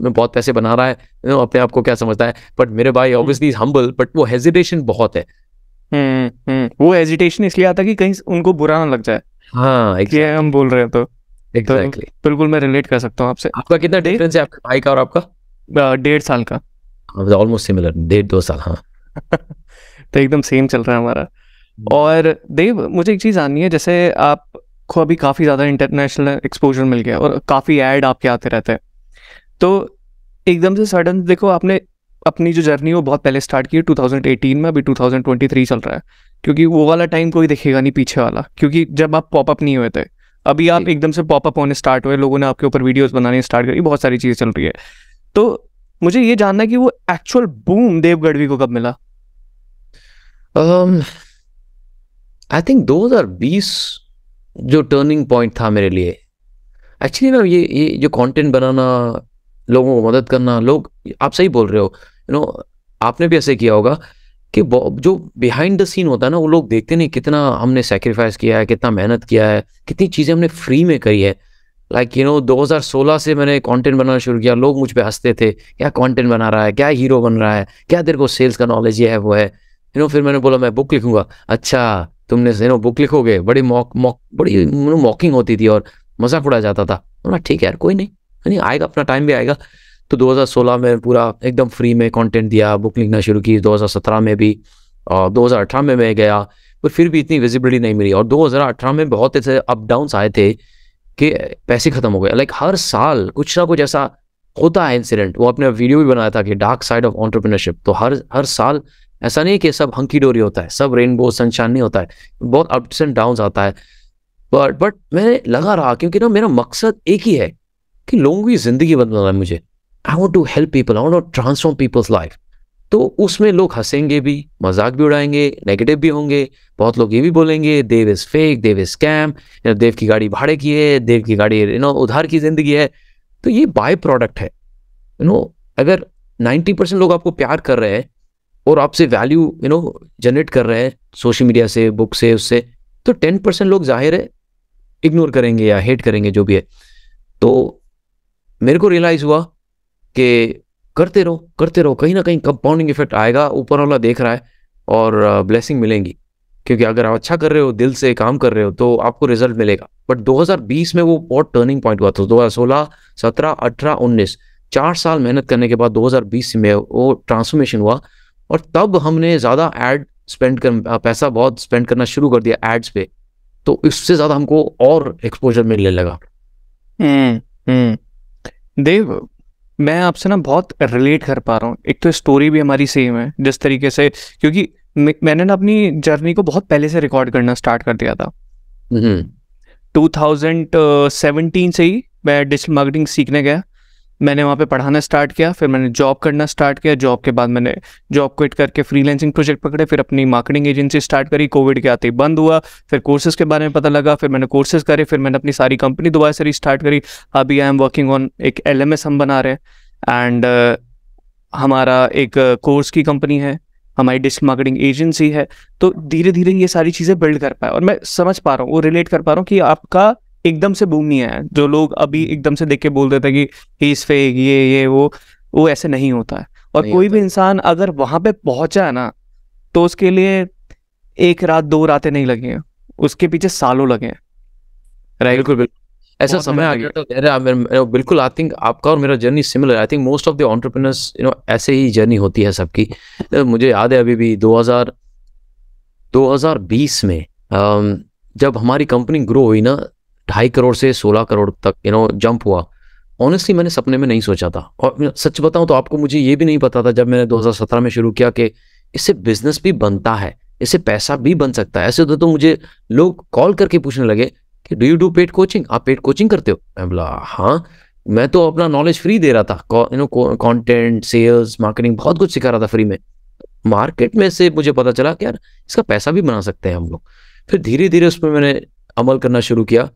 बहुत पैसे बना रहा है, अपने आप को क्या समझता है। बट मेरे भाई ऑब्वियसली हम्बल, बट वो हेजिटेशन बहुत है। वो हेजिटेशन इसलिए आता है कि कहीं उनको बुरा ना लग जाए, हाँ exactly. हम बोल रहे हैं तो एग्जैक्टली बिल्कुल मैं रिलेट कर सकता हूँ आपसे। आपका कितना डिफरेंस है आपके भाई का और आपका? 1.5 साल का। ऑलमोस्ट सिमिलर, 1.5-2 साल। हाँ तो एकदम सेम चल रहा है हमारा। और देव, मुझे एक चीज़ आनी है, जैसे आपको अभी काफ़ी ज़्यादा इंटरनेशनल एक्सपोजर मिल गया और काफ़ी ऐड आपके आते रहते हैं, तो एकदम से सडन देखो आपने अपनी जो जर्नी वो बहुत पहले स्टार्ट की 2018 में, अभी 2023 चल रहा है, क्योंकि वो वाला टाइम कोई देखेगा नहीं पीछे वाला, क्योंकि जब आप पॉपअप नहीं हुए थे, अभी आप एकदम से पॉपअप होने स्टार्ट हुए, लोगों ने आपके ऊपर वीडियोस बनाने स्टार्ट करी, बहुत सारी चीज़ें चल रही है। तो मुझे ये जानना है कि वो एक्चुअल बूम देव गढ़वी को कब मिला? आई थिंक 2020 जो टर्निंग पॉइंट था मेरे लिए। एक्चुअली ना ये जो कंटेंट बनाना, लोगों को मदद करना, लोग, आप सही बोल रहे हो, आपने भी ऐसे किया होगा कि जो बिहाइंड द सीन होता है ना, वो लोग देखते नहीं कितना हमने सेक्रीफाइस किया है, कितना मेहनत किया है, कितनी चीज़ें हमने फ्री में करी है। लाइक 2016 से मैंने कंटेंट बनाना शुरू किया, लोग मुझ पे हंसते थे, क्या कंटेंट बना रहा है, क्या हीरो बन रहा है, क्या तेरे को सेल्स का नॉलेज ये है वो है। फिर मैंने बोला मैं बुक लिखूंगा। अच्छा तुमने बुक लिखोगे? बड़ी मॉकिंग होती थी और मजाक उड़ाया जाता था। बोला ठीक है यार, कोई नहीं आएगा, अपना टाइम भी आएगा। तो 2016 में पूरा एकदम फ्री में कंटेंट दिया, बुक लिखना शुरू की, 2017 में भी, और 2018 में मैं गया, पर फिर भी इतनी विजिबिलिटी नहीं मिली। और 2018 में बहुत ऐसे अप डाउन्स आए थे कि पैसे खत्म हो गए। लाइक हर साल कुछ ना कुछ ऐसा होता है इंसिडेंट। वो अपने वीडियो भी बनाया था कि डार्क साइड ऑफ एंटरप्रेन्योरशिप। तो हर साल ऐसा नहीं कि सब हंकी डोरी होता है, सब रेनबो सनशाइन नहीं होता है, बहुत अप्स एंड डाउन्स आता है। बट मैंने लगा रहा, क्योंकि ना मेरा मकसद एक ही है कि लोगों की जिंदगी बदलना है मुझे। I want to help people, I want to transform people's life. तो उसमें लोग हंसेंगे भी, मजाक भी उड़ाएंगे, नेगेटिव भी होंगे। बहुत लोग ये भी बोलेंगे Dev is fake, Dev is scam, Dev की गाड़ी भाड़े की है, देव की गाड़ी उधार की जिंदगी है। तो ये बाय प्रोडक्ट है। अगर 90% लोग आपको प्यार कर रहे हैं और आपसे वैल्यू जनरेट कर रहे हैं सोशल मीडिया से, बुक से, उससे, तो 10% लोग जाहिर है इग्नोर करेंगे या हेट करेंगे, जो भी है। तो मेरे को रियलाइज हुआ कि करते रहो, कहीं ना कहीं कंपाउंडिंग इफेक्ट आएगा, ऊपर वाला देख रहा है और ब्लेसिंग मिलेंगी। क्योंकि अगर आप अच्छा कर रहे हो, दिल से काम कर रहे हो, तो आपको रिजल्ट मिलेगा। बट 2020 में वो बहुत टर्निंग पॉइंट हुआ था। 2016, 17, 18, 19 4 साल मेहनत करने के बाद 2020 में वो ट्रांसफॉर्मेशन हुआ। और तब हमने ज़्यादा एड पैसा बहुत स्पेंड करना शुरू कर दिया एड्स पे। तो इससे ज़्यादा हमको और एक्सपोजर मिलने लगा। देव, मैं आपसे ना बहुत रिलेट कर पा रहा हूँ। एक तो स्टोरी भी हमारी सेम है जिस तरीके से, क्योंकि मैंने ना अपनी जर्नी को बहुत पहले से रिकॉर्ड करना स्टार्ट कर दिया था। 2017 से ही मैं डिजिटल मार्केटिंग सीखने गया। मैंने वहाँ पे पढ़ाना स्टार्ट किया, फिर मैंने जॉब करना स्टार्ट किया, जॉब के बाद मैंने जॉब क्विट करके फ्रीलांसिंग प्रोजेक्ट पकड़े, फिर अपनी मार्केटिंग एजेंसी स्टार्ट करी, कोविड के आते ही बंद हुआ, फिर कोर्सेज के बारे में पता लगा, फिर मैंने कोर्सेज करे, फिर मैंने अपनी सारी कंपनी दोबारा से रीस्टार्ट करी। अभी आई एम वर्किंग ऑन एक LMS हम बना रहे हैं, एंड हमारा एक कोर्स की कंपनी है, हमारी डिजिटल मार्केटिंग एजेंसी है। तो धीरे धीरे ये सारी चीज़ें बिल्ड कर पाए, और मैं समझ पा रहा हूँ, वो रिलेट कर पा रहा हूँ कि आपका एकदम से बूम नहीं आया। जो लोग अभी एकदम से देख के बोल देते हैं कि ही इज फेक, ये वो ऐसे नहीं होता है। और नहीं कोई होता भी है। इंसान अगर वहां पे पहुंचा है ना, तो उसके लिए एक रात 2 रातें नहीं लगी हैं, उसके पीछे सालों लगे हैं। राइट, बिल्कुल बिल्कुल ऐसा बहुत समय मेहनत आ लगी गया। है। तो बिल्कुल आई थिंक आपका और मेरा journey similar. I think most of the entrepreneurs ऐसे ही जर्नी होती है सबकी। मुझे याद है अभी भी 2020 में जब हमारी कंपनी ग्रो हुई ना, 2.5 करोड़ से 16 करोड़ तक जंप हुआ। ऑनेस्टली मैंने सपने में नहीं सोचा था, और सच बताऊं तो आपको, मुझे ये भी नहीं पता था जब मैंने 2017 में शुरू किया कि इससे बिजनेस भी बनता है, इससे पैसा भी बन सकता है। ऐसे होता तो मुझे लोग कॉल करके पूछने लगे कि do you do paid coaching, आप पेड कोचिंग करते हो? मैं बोला हाँ, मैं तो अपना नॉलेज फ्री दे रहा था, कंटेंट, सेल्स, मार्केटिंग, बहुत कुछ सिखा रहा था फ्री में। मार्केट में से मुझे पता चला कि यार इसका पैसा भी बना सकते हैं हम लोग। फिर धीरे धीरे उस पर मैंने अमल करना शुरू किया।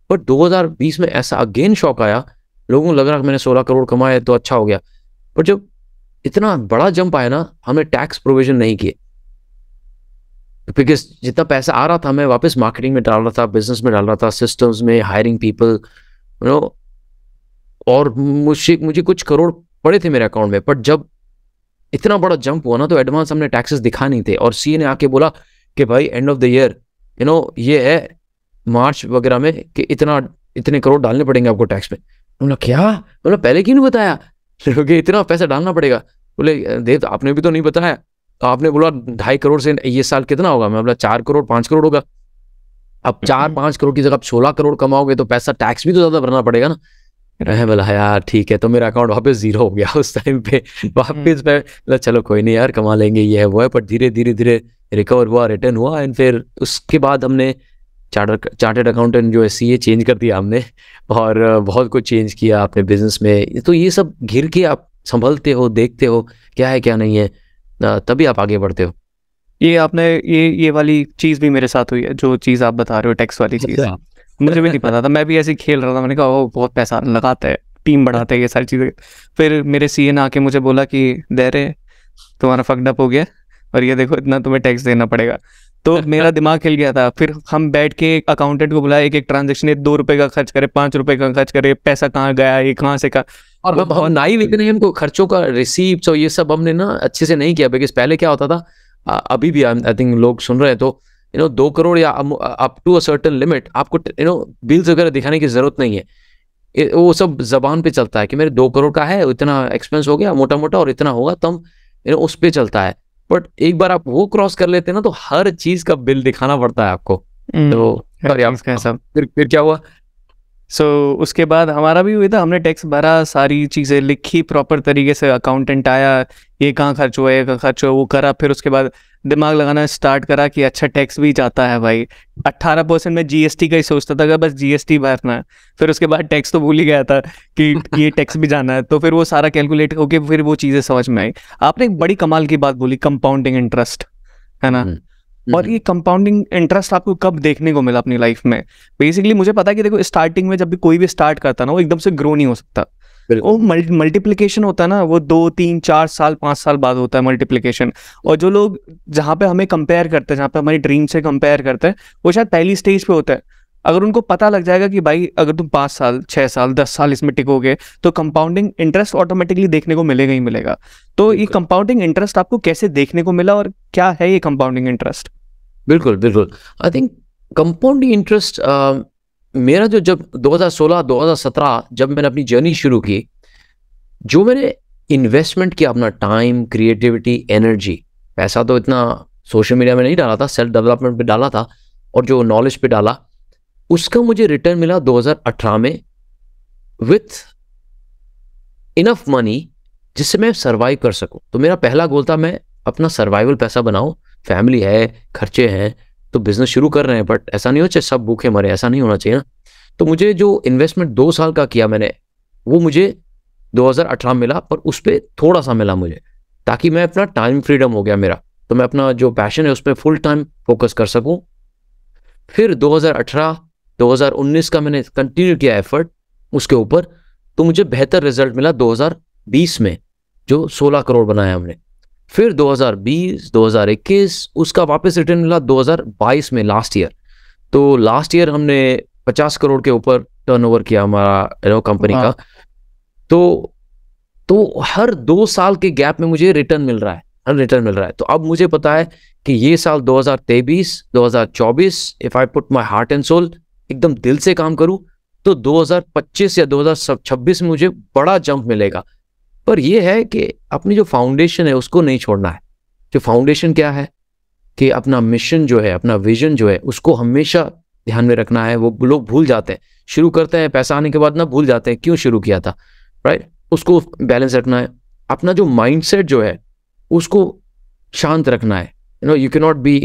बट 2020 में ऐसा अगेन शॉक आया, लोगों को लग रहा कि मैंने 16 करोड़ कमाए तो अच्छा हो गया। पर जब इतना बड़ा जंप आया ना, हमने टैक्स प्रोविजन नहीं किए, बिकॉज जितना पैसा आ रहा था मैं वापस मार्केटिंग में डाल रहा था, बिजनेस में डाल रहा था, सिस्टम्स में, हायरिंग पीपल, और मुझे कुछ करोड़ पड़े थे मेरे अकाउंट में। बट जब इतना बड़ा जंप हुआ ना, तो एडवांस हमने टैक्सेस दिखा नहीं थे, और सीए ने आके बोला कि भाई एंड ऑफ द ईयर ये है मार्च वगैरह में कि इतने करोड़ डालने पड़ेंगे आपको टैक्स में। बोला क्या? बोला पहले क्यों नहीं बताया कि इतना पैसा डालना पड़ेगा? बोले देव आपने भी तो नहीं बताया। तो आपने बोला 2.5 करोड़ से ये साल कितना होगा? मैं बोला 4 करोड़ 5 करोड़ होगा। अब 4-5 करोड़ की जगह आप 16 करोड़ कमाओगे तो पैसा टैक्स भी तो ज्यादा भरना पड़ेगा ना। रहे बोला यार ठीक है। तो मेरा अकाउंट वापस जीरो हो गया उस टाइम पे। वापस मैं चलो कोई नहीं यार, कमा लेंगे, ये है वो है। पर धीरे धीरे धीरे रिकवर हुआ, रिटर्न हुआ, एंड फिर उसके बाद हमने चार्टर्ड अकाउंटेंट जो है सीए चेंज कर दिया हमने, और बहुत कुछ चेंज किया अपने बिजनेस में। तो ये सब घिर के आप संभलते हो, देखते हो क्या है क्या नहीं है, तभी आप आगे बढ़ते हो। ये आपने ये वाली चीज़ भी मेरे साथ हुई है, जो चीज़ आप बता रहे हो टैक्स वाली चीज़। मुझे भी नहीं पता था, मैं भी ऐसे ही खेल रहा था। मैंने कहा ओ बहुत पैसा लगाते हैं, टीम बढ़ाते हैं, ये सारी चीज़ें। फिर मेरे सीए ने आके मुझे बोला कि दे तुम्हारा फक्ड अप हो गया, और ये देखो इतना तुम्हें टैक्स देना पड़ेगा। तो मेरा दिमाग हिल गया था। फिर हम बैठ के अकाउंटेंट को बुलाया, एक ट्रांजेक्शन 2 रुपए का खर्च करे, 5 रुपए का खर्च करे, पैसा कहाँ गया, ये कहाँ से कहाँ। और हम नाइव इतने, हमको खर्चों का रिसीप्ट और ये सब हमने ना अच्छे से नहीं किया। बिकॉज पहले क्या होता था, अभी भी आई थिंक लोग सुन रहे हैं तो 2 करोड़ या up to a certain limit आपको बिल्स वगैरह दिखाने की जरूरत नहीं है। वो सब जबान पे चलता है कि मेरे 2 करोड़ का है, इतना एक्सपेंस हो गया मोटा मोटा, और इतना होगा तब उस पे चलता है। बट एक बार आप वो क्रॉस कर लेते हैं ना, तो हर चीज का बिल दिखाना पड़ता है आपको। तो फिर क्या हुआ? उसके बाद हमारा भी हुआ था, हमने टैक्स भरा, सारी चीज़ें लिखी प्रॉपर तरीके से। अकाउंटेंट आया, ये कहाँ खर्च हुआ, ये कहाँ खर्च हुआ, वो करा। फिर उसके बाद दिमाग लगाना स्टार्ट करा कि अच्छा टैक्स भी जाता है भाई। 18% में जीएसटी का ही सोचता था कि बस जीएसटी भरना है। फिर उसके बाद टैक्स तो भूल ही गया था कि ये टैक्स भी जाना है। तो फिर वो सारा कैलकुलेट होके फिर वो चीज़ें समझ में आई। आपने एक बड़ी कमाल की बात बोली, कंपाउंडिंग इंटरेस्ट, है ना? और ये कंपाउंडिंग इंटरेस्ट आपको कब देखने को मिला अपनी लाइफ में? बेसिकली मुझे पता है कि देखो स्टार्टिंग में जब भी कोई भी स्टार्ट करता ना, वो एकदम से ग्रो नहीं हो सकता। वो मल्टीप्लिकेशन होता है ना, वो 2, 3, 4 साल 5 साल बाद होता है मल्टीप्लिकेशन। और जो लोग जहाँ पे हमें कंपेयर करते हैं, जहाँ पे हमारी ड्रीम से कंपेयर करते हैं, वो शायद पहली स्टेज पे होता है। अगर उनको पता लग जाएगा कि भाई अगर तुम 5 साल 6 साल 10 साल इसमें टिकोगे, तो कंपाउंडिंग इंटरेस्ट ऑटोमेटिकली देखने को मिलेगा ही मिलेगा। तो ये कंपाउंडिंग इंटरेस्ट आपको कैसे देखने को मिला, और क्या है ये कंपाउंडिंग इंटरेस्ट? बिल्कुल आई थिंक कंपाउंडिंग इंटरेस्ट मेरा जो जब 2016-2017 जब मैंने अपनी जर्नी शुरू की, जो मैंने इन्वेस्टमेंट किया अपना टाइम, क्रिएटिविटी, एनर्जी, पैसा तो इतना सोशल मीडिया में नहीं डाला था, सेल्फ डेवलपमेंट पे डाला था, और जो नॉलेज पे डाला, उसका मुझे रिटर्न मिला 2018 में विथ इनफ मनी जिससे मैं सर्वाइव कर सकूं। तो मेरा पहला गोल था मैं अपना सर्वाइवल पैसा बनाऊं। फैमिली है, खर्चे हैं, तो बिजनेस शुरू कर रहे हैं, बट ऐसा नहीं हो चाहिए सब भूखे मरे, ऐसा नहीं होना चाहिए ना। तो मुझे जो इन्वेस्टमेंट 2 साल का किया मैंने, वो मुझे 2018 मिला, पर उस पर थोड़ा सा मिला मुझे, ताकि मैं अपना टाइम फ्रीडम हो गया मेरा, तो मैं अपना जो पैशन है उस पर फुल टाइम फोकस कर सकूं। फिर 2018-2019 का मैंने कंटिन्यू किया एफर्ट उसके ऊपर, तो मुझे बेहतर रिजल्ट मिला 2020 में, जो 16 करोड़ बनाया हमने। फिर 2020, 2021 उसका वापस रिटर्न मिला 2022 में, लास्ट ईयर। तो लास्ट ईयर हमने 50 करोड़ के ऊपर टर्नओवर किया हमारा कंपनी का। तो हर 2 साल के गैप में मुझे रिटर्न मिल रहा है, तो अब मुझे पता है कि ये साल 2023, 2024 if I put my heart and soul, एकदम दिल से काम करूं, तो 2025 या 2026 में मुझे बड़ा जंप मिलेगा। पर यह है कि अपनी जो फाउंडेशन है उसको नहीं छोड़ना है। जो फाउंडेशन क्या है कि अपना मिशन जो है, अपना विजन जो है, उसको हमेशा ध्यान में रखना है। वो लोग भूल जाते हैं, शुरू करते हैं, पैसा आने के बाद ना भूल जाते हैं क्यों शुरू किया था, राइट। उसको बैलेंस रखना है। अपना जो माइंडसेट जो है उसको शांत रखना है। You can not be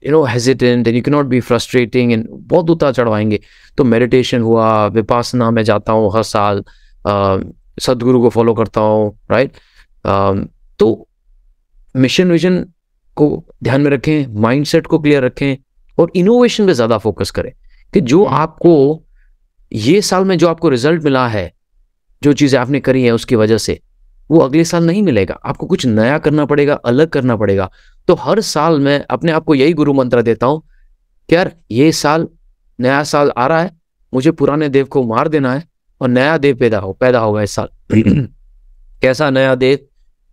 hesitant and you can not be frustrating and बहुत उतार चढ़वाएंगे। तो मेडिटेशन हुआ, विपासना में जाता हूँ हर साल, सदगुरु को फॉलो करता हूँ, राइट। तो मिशन विजन को ध्यान में रखें, माइंडसेट को क्लियर रखें और इनोवेशन पे ज़्यादा फोकस करें कि जो आपको ये साल में जो आपको रिजल्ट मिला है, जो चीज़ें आपने करी है उसकी वजह से, वो अगले साल नहीं मिलेगा। आपको कुछ नया करना पड़ेगा, अलग करना पड़ेगा। तो हर साल मैं अपने आप को यही गुरु मंत्र देता हूँ कि यार ये साल, नया साल आ रहा है, मुझे पुराने देव को मार देना है और नया देव पैदा होगा इस साल। कैसा नया देव?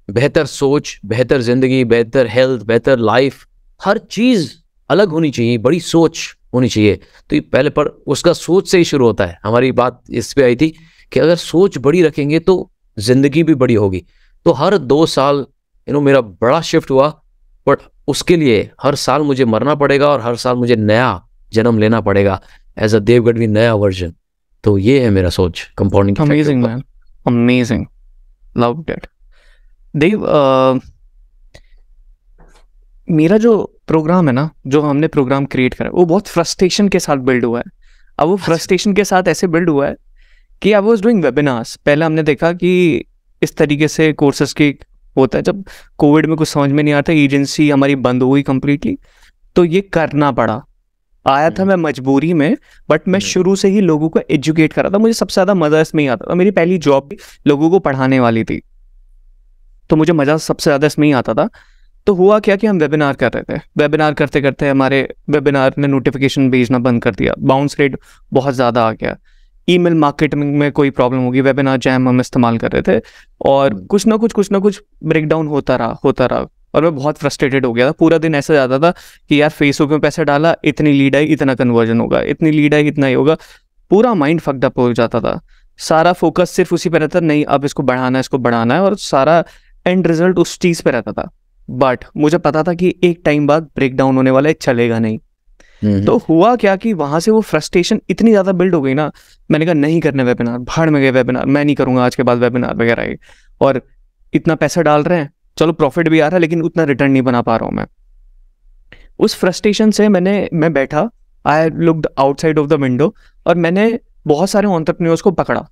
बेहतर सोच, बेहतर जिंदगी, बेहतर हेल्थ, बेहतर लाइफ, हर चीज अलग होनी चाहिए, बड़ी सोच होनी चाहिए। तो ये पहले पर उसका सोच से ही शुरू होता है। हमारी बात इस पे आई थी कि अगर सोच बड़ी रखेंगे तो जिंदगी भी बड़ी होगी। तो हर 2 साल मेरा बड़ा शिफ्ट हुआ, बट उसके लिए हर साल मुझे मरना पड़ेगा और हर साल मुझे नया जन्म लेना पड़ेगा एज अ देव गढ़वी, नया वर्जन। तो ये है मेरा सोच compounding. Amazing man, amazing, loved it. Dev, मेरा जो प्रोग्राम है ना, जो हमने प्रोग्राम क्रिएट करा, वो बहुत फ्रस्ट्रेशन के साथ बिल्ड हुआ है। अब वो फ्रस्ट्रेशन के साथ ऐसे बिल्ड हुआ है कि आई वाज डूइंग वेबिनार्स। पहले हमने देखा कि इस तरीके से कोर्सेज की होता है, जब कोविड में कुछ समझ में नहीं आता, एजेंसी हमारी बंद हो गई कम्प्लीटली, तो ये करना पड़ा। आया था मैं मजबूरी में, बट मैं शुरू से ही लोगों को एजुकेट कर रहा था। मुझे सबसे ज़्यादा मज़ा इसमें ही आता था। मेरी पहली जॉब भी लोगों को पढ़ाने वाली थी, तो मुझे मज़ा सबसे ज़्यादा इसमें ही आता था। तो हुआ क्या कि हम वेबिनार कर रहे थे, वेबिनार करते करते हमारे वेबिनार ने नोटिफिकेशन भेजना बंद कर दिया, बाउंस रेट बहुत ज़्यादा आ गया, ईमेल मार्केटिंग में कोई प्रॉब्लम होगी, वेबिनार जैम हम इस्तेमाल कर रहे थे, और कुछ ना कुछ ब्रेकडाउन होता रहा। और मैं बहुत फ्रस्ट्रेटेड हो गया था। पूरा दिन ऐसा जाता था कि यार फेसबुक में पैसे डाला, इतनी लीड आई, इतना कन्वर्जन होगा, इतनी लीड आई, इतना ही होगा। पूरा माइंड फक्ड अप हो जाता था। सारा फोकस सिर्फ उसी पे रहता, नहीं अब इसको बढ़ाना है, और सारा एंड रिजल्ट उस चीज़ पे रहता था। बट मुझे पता था कि एक टाइम बाद ब्रेक डाउन होने वाला है, चलेगा नहीं। तो हुआ क्या कि वहां से वो फ्रस्ट्रेशन इतनी ज़्यादा बिल्ड हो गई ना, मैंने कहा नहीं करने वेबिनार, भाड़ में गए वेबिनार, मैं नहीं करूँगा आज के बाद वेबिनार वगैरह। और इतना पैसा डाल रहे हैं, चलो प्रॉफिट भी आ रहा है, लेकिन उतना रिटर्न नहीं बना पा रहा हूँ मैं। उस फ्रस्ट्रेशन से मैं बैठा, I looked outside of the window, और मैंने बहुत सारे एंटरप्रेन्योर्स को पकड़ा।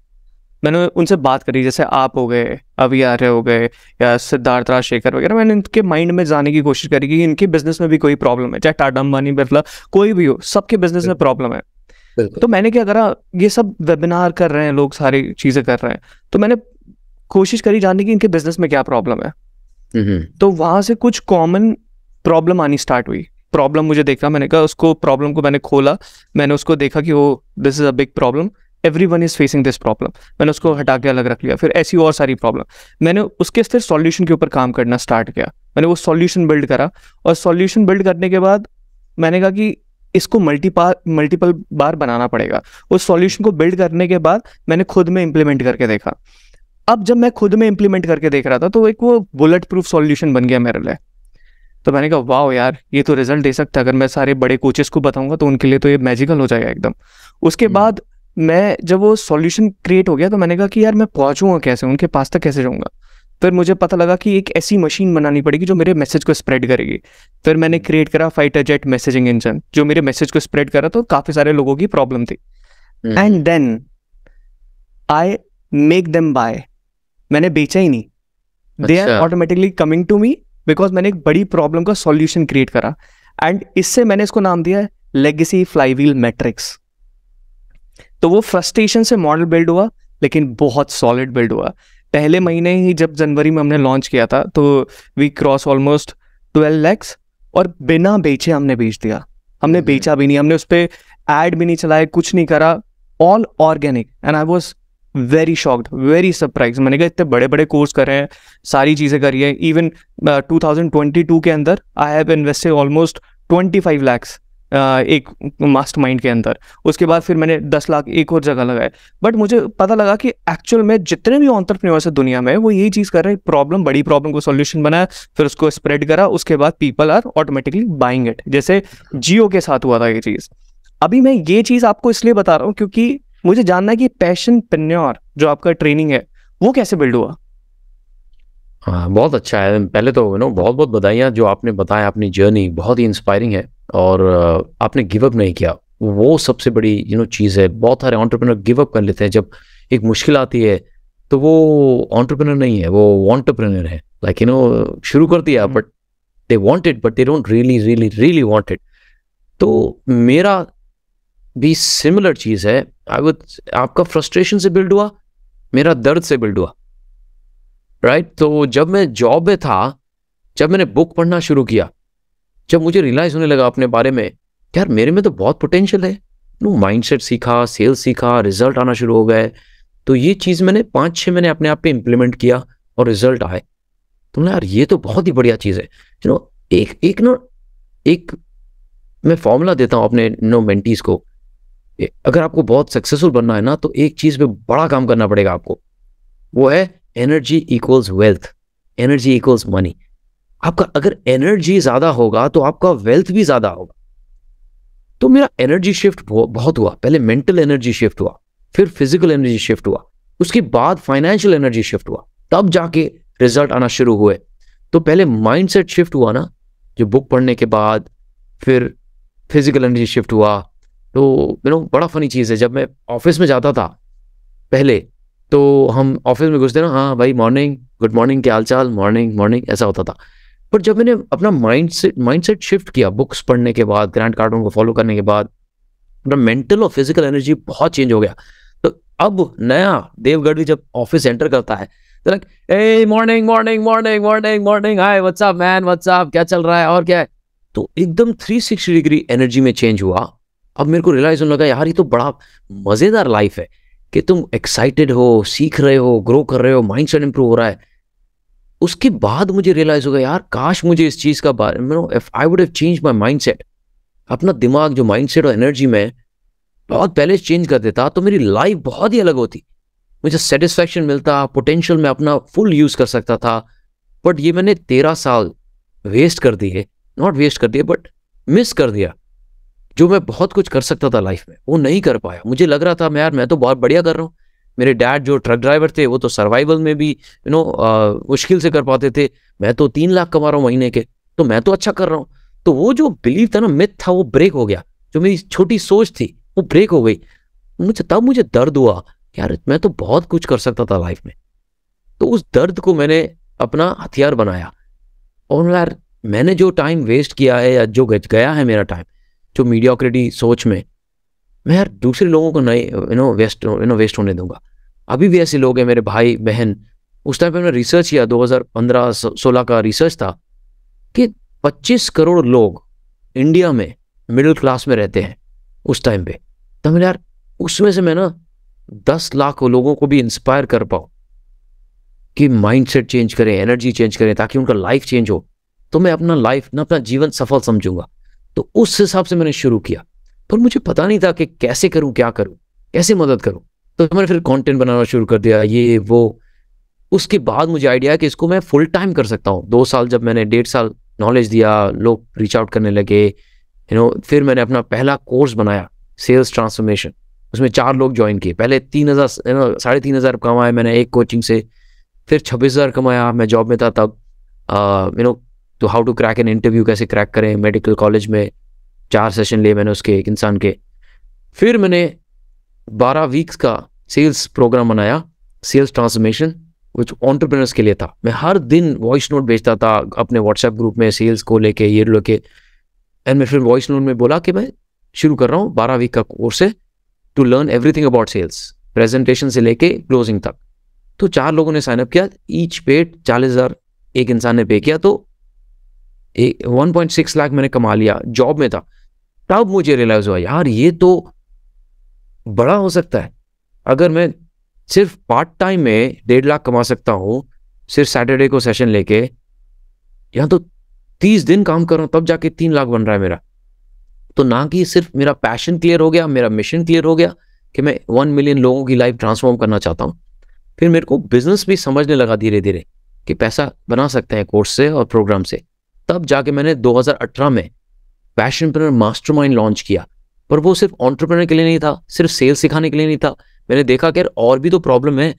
मैंने उनसे बात करी, जैसे आप हो गए, अभी आर्य हो गए, या सिद्धार्थ राजशेखर वगैरह। मैंने इनके माइंड में जाने की कोशिश करी कि इनके बिजनेस में भी कोई प्रॉब्लम है, चाहे टाटा अंबानी, बिरला, कोई भी हो, सबके बिजनेस में प्रॉब्लम है। तो मैंने क्या करा, ये सब वेबिनार कर रहे हैं लोग, सारी चीज़ें कर रहे हैं, तो मैंने कोशिश करी जानने की इनके बिजनेस में क्या प्रॉब्लम है। तो वहाँ से कुछ कॉमन प्रॉब्लम आनी स्टार्ट हुई। प्रॉब्लम मुझे देखा, मैंने कहा उसको, प्रॉब्लम को मैंने खोला, मैंने उसको देखा कि वो this is a big problem, everyone is facing this problem. मैंने उसको हटा के अलग रख लिया। फिर ऐसी और सारी प्रॉब्लम, मैंने उसके फिर सॉल्यूशन के ऊपर काम करना स्टार्ट किया। मैंने वो सॉल्यूशन बिल्ड करा, और सॉल्यूशन बिल्ड करने के बाद मैंने कहा कि इसको मल्टीपल बार बनाना पड़ेगा। उस सॉल्यूशन को बिल्ड करने के बाद मैंने खुद में इम्प्लीमेंट करके देखा। अब जब मैं खुद में इम्प्लीमेंट करके देख रहा था, तो एक वो बुलेट प्रूफ सॉल्यूशन बन गया मेरे लिए। तो मैंने कहा वाह यार, ये तो रिजल्ट दे सकता है। अगर मैं सारे बड़े कोचेस को बताऊंगा तो उनके लिए तो ये मैजिकल हो जाएगा एकदम। उसके बाद मैं, जब वो सॉल्यूशन क्रिएट हो गया, तो मैंने कहा कि यार मैं पहुंचूंगा कैसे, उनके पास तक कैसे जाऊंगा। फिर मुझे पता लगा कि एक ऐसी मशीन बनानी पड़ेगी जो मेरे मैसेज को स्प्रेड करेगी। फिर मैंने क्रिएट करा फाइटर जेट मैसेजिंग इंजन, जो मेरे मैसेज को स्प्रेड करा, तो काफ़ी सारे लोगों की प्रॉब्लम थी। And then I make them buy मैंने बेचा ही नहीं, दे आर अच्छा। Automatically coming to me because मैंने एक बड़ी प्रॉब्लम का सॉल्यूशन क्रिएट करा। एंड इससे मैंने इसको नाम दिया है लेगेसी फ्लाईव्हील मैट्रिक्स। तो वो फ्रस्ट्रेशन से मॉडल बिल्ड हुआ, लेकिन बहुत सॉलिड बिल्ड हुआ। पहले महीने ही जब जनवरी में हमने लॉन्च किया था तो वी क्रॉस ऑलमोस्ट 12 lakhs, और बिना बेचे हमने बेच दिया। हमने बेचा भी नहीं, हमने उस पर एड भी नहीं चलाया, कुछ नहीं करा, all organic. And I was very shocked, very surprise. मैंने कहा इतने बड़े बड़े कोर्स कर रहे हैं, सारी चीज़ें करी है। इवन 2022 के अंदर I have invested almost 25 lakhs एक मास्टर माइंड के अंदर। उसके बाद फिर मैंने 10 लाख एक और जगह लगाए। बट मुझे पता लगा कि एक्चुअल में जितने भी एंटरप्रेन्योर्स है दुनिया में, वो यही चीज़ कर रहे हैं, प्रॉब्लम, बड़ी प्रॉब्लम को सॉल्यूशन बनाया, फिर उसको स्प्रेड करा, उसके बाद people are automatically buying it. जैसे जियो के साथ हुआ था ये चीज़। अभी मैं ये चीज़ आपको इसलिए बता रहा हूँ क्योंकि मुझे जानना है कि पैशनप्रेन्योर जो आपका ट्रेनिंग है वो कैसे बिल्ड हुआ। हाँ, बहुत अच्छा है। पहले तो बहुत बहुत बधाइयाँ, जो आपने बताया अपनी जर्नी बहुत ही इंस्पायरिंग है, और आपने गिव अप नहीं किया, वो सबसे बड़ी चीज़ है। बहुत सारे एंटरप्रेन्योर गिव अप कर लेते हैं जब एक मुश्किल आती है, तो वो एंटरप्रेन्योर नहीं है, वो वांटरप्रेन्योर है। लाइक शुरू कर दिया but they want it, but they don't really really really want it. तो मेरा भी सिमिलर चीज़ है। आपका फ्रस्ट्रेशन से बिल्ड हुआ, मेरा दर्द से बिल्ड हुआ, राइट। तो जब मैं जॉब में था, जब मैंने बुक पढ़ना शुरू किया, जब मुझे रियलाइज होने लगा अपने बारे में, यार मेरे में तो बहुत पोटेंशियल है। माइंडसेट सीखा, सेल्स सीखा, रिजल्ट आना शुरू हो गए। तो ये चीज़ मैंने 5-6 महीने अपने आप पे इम्प्लीमेंट किया और रिजल्ट आए। तो ना यार ये तो बहुत ही बढ़िया चीज़ है। एक मैं फॉर्मूला देता हूँ अपने मेंटीज को। अगर आपको बहुत सक्सेसफुल बनना है ना, तो एक चीज़ पे बड़ा काम करना पड़ेगा आपको, वो है energy equals wealth, energy equals money. आपका अगर एनर्जी ज्यादा होगा तो आपका वेल्थ भी ज्यादा होगा। तो मेरा एनर्जी शिफ्ट बहुत हुआ। पहले मेंटल एनर्जी शिफ्ट हुआ, फिर फिजिकल एनर्जी शिफ्ट हुआ, उसके बाद फाइनेंशियल एनर्जी शिफ्ट हुआ, तब जाके रिजल्ट आना शुरू हुए। तो पहले माइंडसेट शिफ्ट हुआ ना, जो बुक पढ़ने के बाद, फिर फिजिकल एनर्जी शिफ्ट हुआ। तो बड़ा फनी चीज़ है, जब मैं ऑफिस में जाता था पहले, तो हम ऑफिस में घुसते ना, हाँ भाई मॉर्निंग, गुड मॉर्निंग, क्या हालचाल, मॉर्निंग मॉर्निंग, ऐसा होता था। पर जब मैंने अपना माइंडसेट शिफ्ट किया बुक्स पढ़ने के बाद, ग्रैंड कार्डन को फॉलो करने के बाद, अपना मेंटल और फिजिकल एनर्जी बहुत चेंज हो गया। तो अब नया देवगढ़ भी जब ऑफिस एंटर करता है तो like, a morning morning morning morning morning, hi what's up man, what's up, क्या चल रहा है और क्या है। तो एकदम 360 डिग्री एनर्जी में चेंज हुआ। अब मेरे को रियलाइज होने लगा, यार ये तो बड़ा मजेदार लाइफ है कि तुम एक्साइटेड हो, सीख रहे हो, ग्रो कर रहे हो, माइंडसेट इंप्रूव हो रहा है। उसके बाद मुझे रियलाइज होगा, यार काश मुझे इस चीज का बारे में, if I would have change my mindset, अपना दिमाग जो माइंडसेट और एनर्जी में बहुत पहले चेंज कर देता, तो मेरी लाइफ बहुत ही अलग होती। मुझे सेटिस्फैक्शन मिलता, पोटेंशियल में अपना फुल यूज कर सकता था। बट ये मैंने 13 साल वेस्ट कर दिए, नॉट वेस्ट कर दिए बट मिस कर दिया। जो मैं बहुत कुछ कर सकता था लाइफ में, वो नहीं कर पाया। मुझे लग रहा था मैं तो बहुत बढ़िया कर रहा हूँ। मेरे डैड जो ट्रक ड्राइवर थे, वो तो सर्वाइवल में भी मुश्किल से कर पाते थे। मैं तो 3 लाख कमा रहा हूँ महीने के, तो मैं तो अच्छा कर रहा हूँ। तो वो जो बिलीव था ना, मिथ था, वो ब्रेक हो गया। जो मेरी छोटी सोच थी वो ब्रेक हो गई। मुझे दर्द हुआ, यार मैं तो बहुत कुछ कर सकता था लाइफ में। तो उस दर्द को मैंने अपना हथियार बनाया। और यार मैंने जो टाइम वेस्ट किया है, या जो गया है मेरा टाइम, जो मीडियोक्रिटी सोच में, मैं यार दूसरे लोगों को नहीं वेस्ट होने दूंगा। अभी भी ऐसे लोग हैं मेरे भाई बहन। उस टाइम पे मैंने रिसर्च किया, 2015-16 का रिसर्च था कि 25 करोड़ लोग इंडिया में मिडिल क्लास में रहते हैं उस टाइम पे। तो मैंने यार उसमें से मैं 10 लाख लोगों को भी इंस्पायर कर पाऊँ कि माइंडसेट चेंज करें, एनर्जी चेंज करें, ताकि उनका लाइफ चेंज हो, तो मैं अपना जीवन सफल समझूंगा। तो उस हिसाब से मैंने शुरू किया। पर मुझे पता नहीं था कि कैसे करूं, क्या करूं, कैसे मदद करूं। तो मैंने फिर कंटेंट बनाना शुरू कर दिया, ये वो। उसके बाद मुझे आइडिया है कि इसको मैं फुल टाइम कर सकता हूँ। 2 साल जब मैंने 1.5 साल नॉलेज दिया, लोग रीच आउट करने लगे, फिर मैंने अपना पहला कोर्स बनाया, सेल्स ट्रांसफॉर्मेशन। उसमें 4 लोग ज्वाइन किए। पहले 3,000 3,500 कमाए मैंने एक कोचिंग से। फिर 26,000 कमाया, मैं जॉब में था तब। तो how to crack an interview, कैसे क्रैक करें, मेडिकल कॉलेज में 4 सेशन लिए मैंने उसके, एक इंसान के। फिर मैंने 12 वीक्स का सेल्स प्रोग्राम बनाया, सेल्स ट्रांसफॉर्मेशन। कुछ एंटरप्रेन्योर्स के लिए था। मैं हर दिन वॉइस नोट भेजता था अपने व्हाट्सएप ग्रुप में सेल्स को लेके, ये लेके। एंड मैं फिर वॉइस नोट में बोला कि मैं शुरू कर रहा हूँ 12 वीक का कोर्स है to learn everything about sales, presentation से लेके क्लोजिंग तक। तो 4 लोगों ने साइन अप किया, ईच पेड 40,000 एक इंसान ने पे किया, तो 1.6 लाख मैंने कमा लिया, जॉब में था। तब मुझे रियलाइज हुआ यार ये तो बड़ा हो सकता है। अगर मैं सिर्फ पार्ट टाइम में 1.5 लाख कमा सकता हूँ, सिर्फ सैटरडे को सेशन लेके, यहाँ तो 30 दिन काम कर रहा हूँ तब जाके 3 लाख बन रहा है मेरा। तो ना कि सिर्फ मेरा पैशन क्लियर हो गया, मेरा मिशन क्लियर हो गया कि मैं 1 मिलियन लोगों की लाइफ ट्रांसफॉर्म करना चाहता हूँ, फिर मेरे को बिजनेस भी समझने लगा धीरे धीरे कि पैसा बना सकते हैं कोर्स से और प्रोग्राम से। तब जाके मैंने 2018 में पैशनप्रेन्योर मास्टरमाइंड लॉन्च किया। पर वो सिर्फ एंटरप्रेन्योर के लिए नहीं था, सिर्फ सेल्स सिखाने के लिए नहीं था। मैंने देखा कि और भी तो प्रॉब्लम है।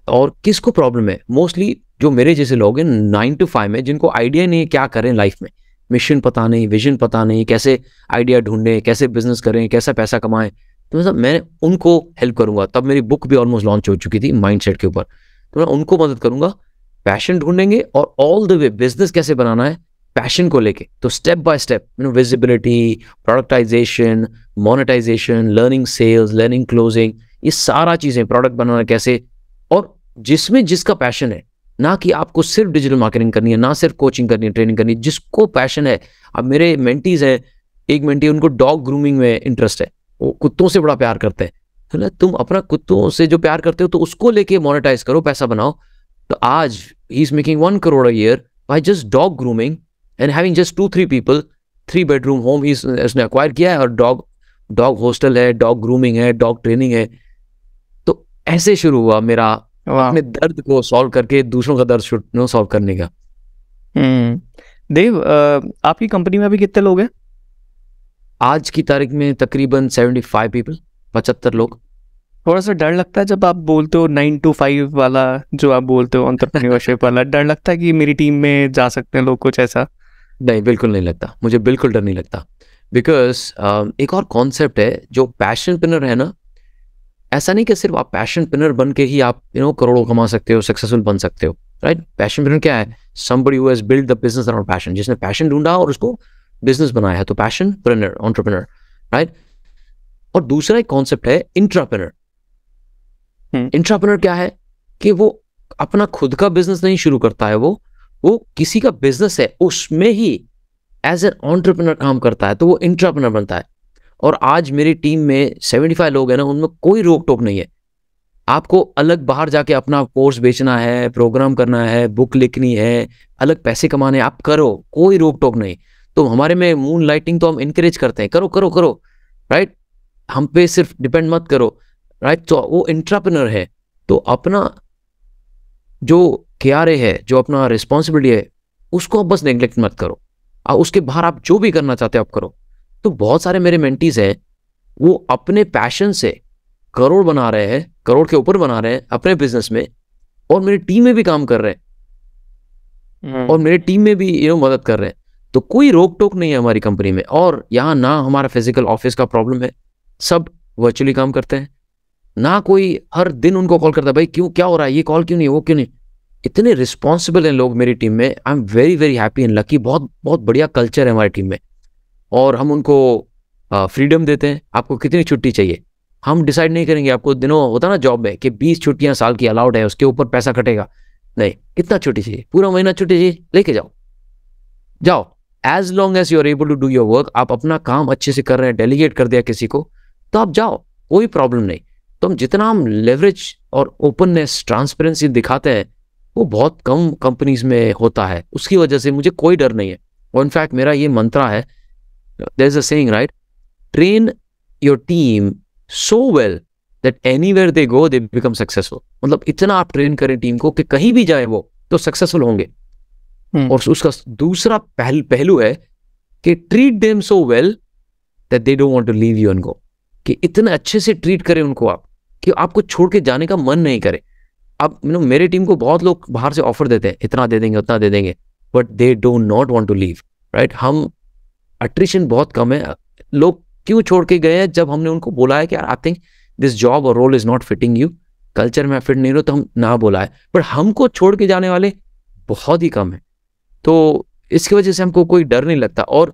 और किसको प्रॉब्लम है? मोस्टली जो मेरे जैसे लोग हैं 9 to 5 में, जिनको आइडिया नहीं है क्या करें लाइफ में, मिशन पता नहीं, विजन पता नहीं, कैसे आइडिया ढूंढें, कैसे बिजनेस करें, कैसा पैसा कमाएं। तो मतलब मैं उनको हेल्प करूंगा। तब मेरी बुक भी ऑलमोस्ट लॉन्च हो चुकी थी माइंडसेट के ऊपर। तो मैं उनको मदद करूंगा, पैशन ढूंढेंगे और ऑल द वे बिजनेस कैसे बनाना है पैशन को लेके। तो step by step visibility, productization, monetization, learning sales, learning closing, ये सारा चीजें, प्रोडक्ट बनाना कैसे, और जिसमें जिसका पैशन है। ना कि आपको सिर्फ डिजिटल मार्केटिंग करनी है, ना सिर्फ कोचिंग करनी है, ट्रेनिंग करनी है, जिसको पैशन है। अब मेरे मेंटीज हैं, एक मेंटी उनको डॉग ग्रूमिंग में इंटरेस्ट है, वो कुत्तों से बड़ा प्यार करते हैं। तो तुम अपना कुत्तों से जो प्यार करते हो तो उसको लेके मोनेटाइज करो, पैसा बनाओ। तो आज he is making 1 crore a year by just dog grooming and having just 2-3 people, 3 bedroom home इसने अक्वायर किया है, और डॉग हॉस्टल है, डॉग ग्रूमिंग है, डॉग ट्रेनिंग है। तो ऐसे शुरू हुआ मेरा अपने दर्द को सॉल्व करके दूसरों का दर्द सॉल्व करने का। देव, आपकी कंपनी में अभी कितने लोग हैं? आज की तारीख में तकरीबन 75 पीपल, 75 लोग। थोड़ा सा डर लगता है जब आप बोलते हो 9 to 5 वाला, जो आप बोलते हो एंटरप्रेन्योरशिप वाला, डर लगता है कि मेरी टीम में जा सकते हैं लोग, कुछ ऐसा? नहीं, बिल्कुल नहीं लगता, मुझे बिल्कुल डर नहीं लगता। बिकॉज एक और कॉन्सेप्ट है जो पैशनप्रेन्योर है ना, ऐसा नहीं कि सिर्फ आप पैशनप्रेन्योर बन के ही आप करोड़ों कमा सकते हो, सक्सेसफुल बन सकते हो, राइट? पैशनप्रेन्योर क्या है? Somebody who has build the business around passion, जिसने पैशन ढूंढा और उसको बिजनेस बनाया है, तो पैशनप्रेन्योर, एंटरप्रेन्योर, राइट? और दूसरा एक कॉन्सेप्ट है इंट्राप्रेन्योर। इंट्राप्रेन्योर क्या है कि वो अपना खुद का बिजनेस नहीं शुरू करता है, वो किसी का बिजनेस है उसमें ही एज एन एंटरप्रेन्योर काम करता है, तो वो इंट्राप्रेन्योर बनता है। और आज मेरी टीम में 75 लोग हैं ना, उनमें कोई रोक टोक नहीं है। आपको अलग बाहर जाके अपना कोर्स बेचना है, प्रोग्राम करना है, बुक लिखनी है, अलग पैसे कमाने, आप करो, कोई रोक टोक नहीं। तो हमारे में मून लाइटिंग तो हम इनकरेज करते हैं, करो करो करो, राइट? हम पे सिर्फ डिपेंड मत करो, राइट? तो वो इंट्राप्रेन्योर है। तो अपना जो KRA है, जो अपना रिस्पॉन्सिबिलिटी है, उसको आप बस नेग्लेक्ट मत करो। उसके बाहर आप जो भी करना चाहते हो आप करो। तो बहुत सारे मेरे मेंटीज हैं, वो अपने पैशन से करोड़ बना रहे हैं, करोड़ के ऊपर बना रहे हैं अपने बिजनेस में, और मेरी टीम में भी काम कर रहे हैं, और मेरी टीम में भी मदद कर रहे हैं। तो कोई रोक टोक नहीं है हमारी कंपनी में। और यहाँ ना हमारा फिजिकल ऑफिस का प्रॉब्लम है, सब वर्चुअली काम करते हैं। ना कोई हर दिन उनको कॉल करता है, भाई क्यों, क्या हो रहा है, ये कॉल क्यों नहीं, वो क्यों नहीं। इतने रिस्पॉन्सिबल हैं लोग मेरी टीम में। I am very very happy and lucky. बहुत बहुत बढ़िया कल्चर है हमारी टीम में, और हम उनको फ्रीडम देते हैं। आपको कितनी छुट्टी चाहिए, हम डिसाइड नहीं करेंगे। आपको दिनों होता ना जॉब में कि 20 छुट्टियां साल की अलाउड है, उसके ऊपर पैसा कटेगा। नहीं, कितना छुट्टी चाहिए, पूरा महीना छुट्टी चाहिए, लेके जाओ। As long as you are able to do your work, आप अपना काम अच्छे से कर रहे हैं, डेलीगेट कर दिया किसी को, तो आप जाओ, कोई प्रॉब्लम नहीं। तो जितना हम लेवरेज और ओपननेस, ट्रांसपेरेंसी दिखाते हैं, वो बहुत कम कंपनीज में होता है। उसकी वजह से मुझे कोई डर नहीं है। और इनफैक्ट मेरा ये मंत्रा है, there is a saying, right? Train your team so well that anywhere they go they become successful. मतलब इतना आप ट्रेन करें टीम को कि कहीं भी जाए वो तो सक्सेसफुल होंगे। और उसका दूसरा पहलू है कि treat them so well that they don't want to leave you and go. कि इतने अच्छे से ट्रीट करें उनको आप कि आपको छोड़ के जाने का मन नहीं करे। अब मेरे टीम को बहुत लोग बाहर से ऑफर देते हैं, इतना दे देंगे, उतना दे देंगे, but they do not want to leave, right? हम अट्रिशन बहुत कम है। लोग क्यों छोड़ के गए हैं? जब हमने उनको बोला है कि आई थिंक दिस जॉब और role is not fitting you, culture में फिट नहीं रहो तो हम ना बोला है, पर हमको छोड़ के जाने वाले बहुत ही कम है। तो इसकी वजह से हमको कोई डर नहीं लगता। और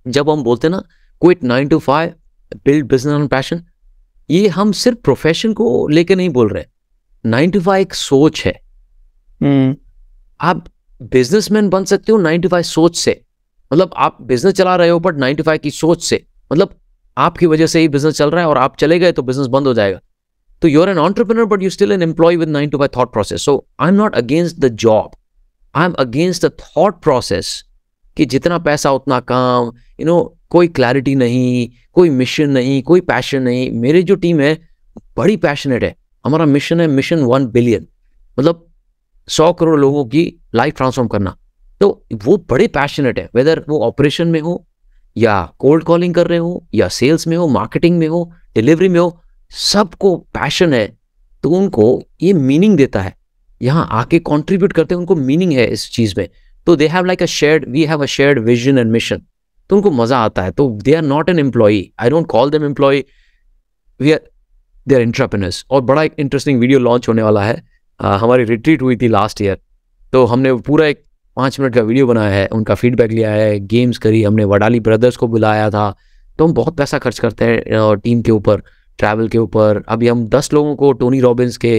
जब हम बोलते हैं ना quit 9 to 5 build business on passion, ये हम सिर्फ प्रोफेशन को लेके नहीं बोल रहे। 9 to 5 एक सोच है। आप बिजनेसमैन बन सकते हो 9 to 5 सोच से, मतलब आप बिजनेस चला रहे हो बट 9 to 5 की सोच से, मतलब आपकी वजह से ही बिजनेस चल रहा है और आप चले गए तो बिजनेस बंद हो जाएगा। तो you are an entrepreneur but you still an employ with 9 to 5 thought process. So I am not against the job, I am against the thought process कि जितना पैसा उतना काम, कोई क्लैरिटी नहीं, कोई मिशन नहीं, कोई पैशन नहीं। मेरी जो टीम है बड़ी पैशनेट है। हमारा मिशन है मिशन 1 बिलियन, मतलब 100 करोड़ लोगों की लाइफ ट्रांसफॉर्म करना। तो वो बड़े पैशनेट है, वेदर वो ऑपरेशन में हो या कोल्ड कॉलिंग कर रहे हो या सेल्स में हो, मार्केटिंग में हो, डिलीवरी में हो, सबको पैशन है। तो उनको ये मीनिंग देता है, यहाँ आके कंट्रीब्यूट करते हैं, उनको मीनिंग है इस चीज में। तो they have like we have a shared vision and mission, तो उनको मजा आता है। तो they are not an employee, I don't call them employee, they are entrepreneurs. और बड़ा एक इंटरेस्टिंग वीडियो लॉन्च होने वाला है। हमारी रिट्रीट हुई थी लास्ट ईयर, तो हमने पूरा एक 5 मिनट का वीडियो बनाया है, उनका फीडबैक लिया है, गेम्स करी, हमने वडाली ब्रदर्स को बुलाया था। तो हम बहुत पैसा खर्च करते हैं टीम के ऊपर, ट्रैवल के ऊपर। अभी हम 10 लोगों को टोनी रॉबिन्स के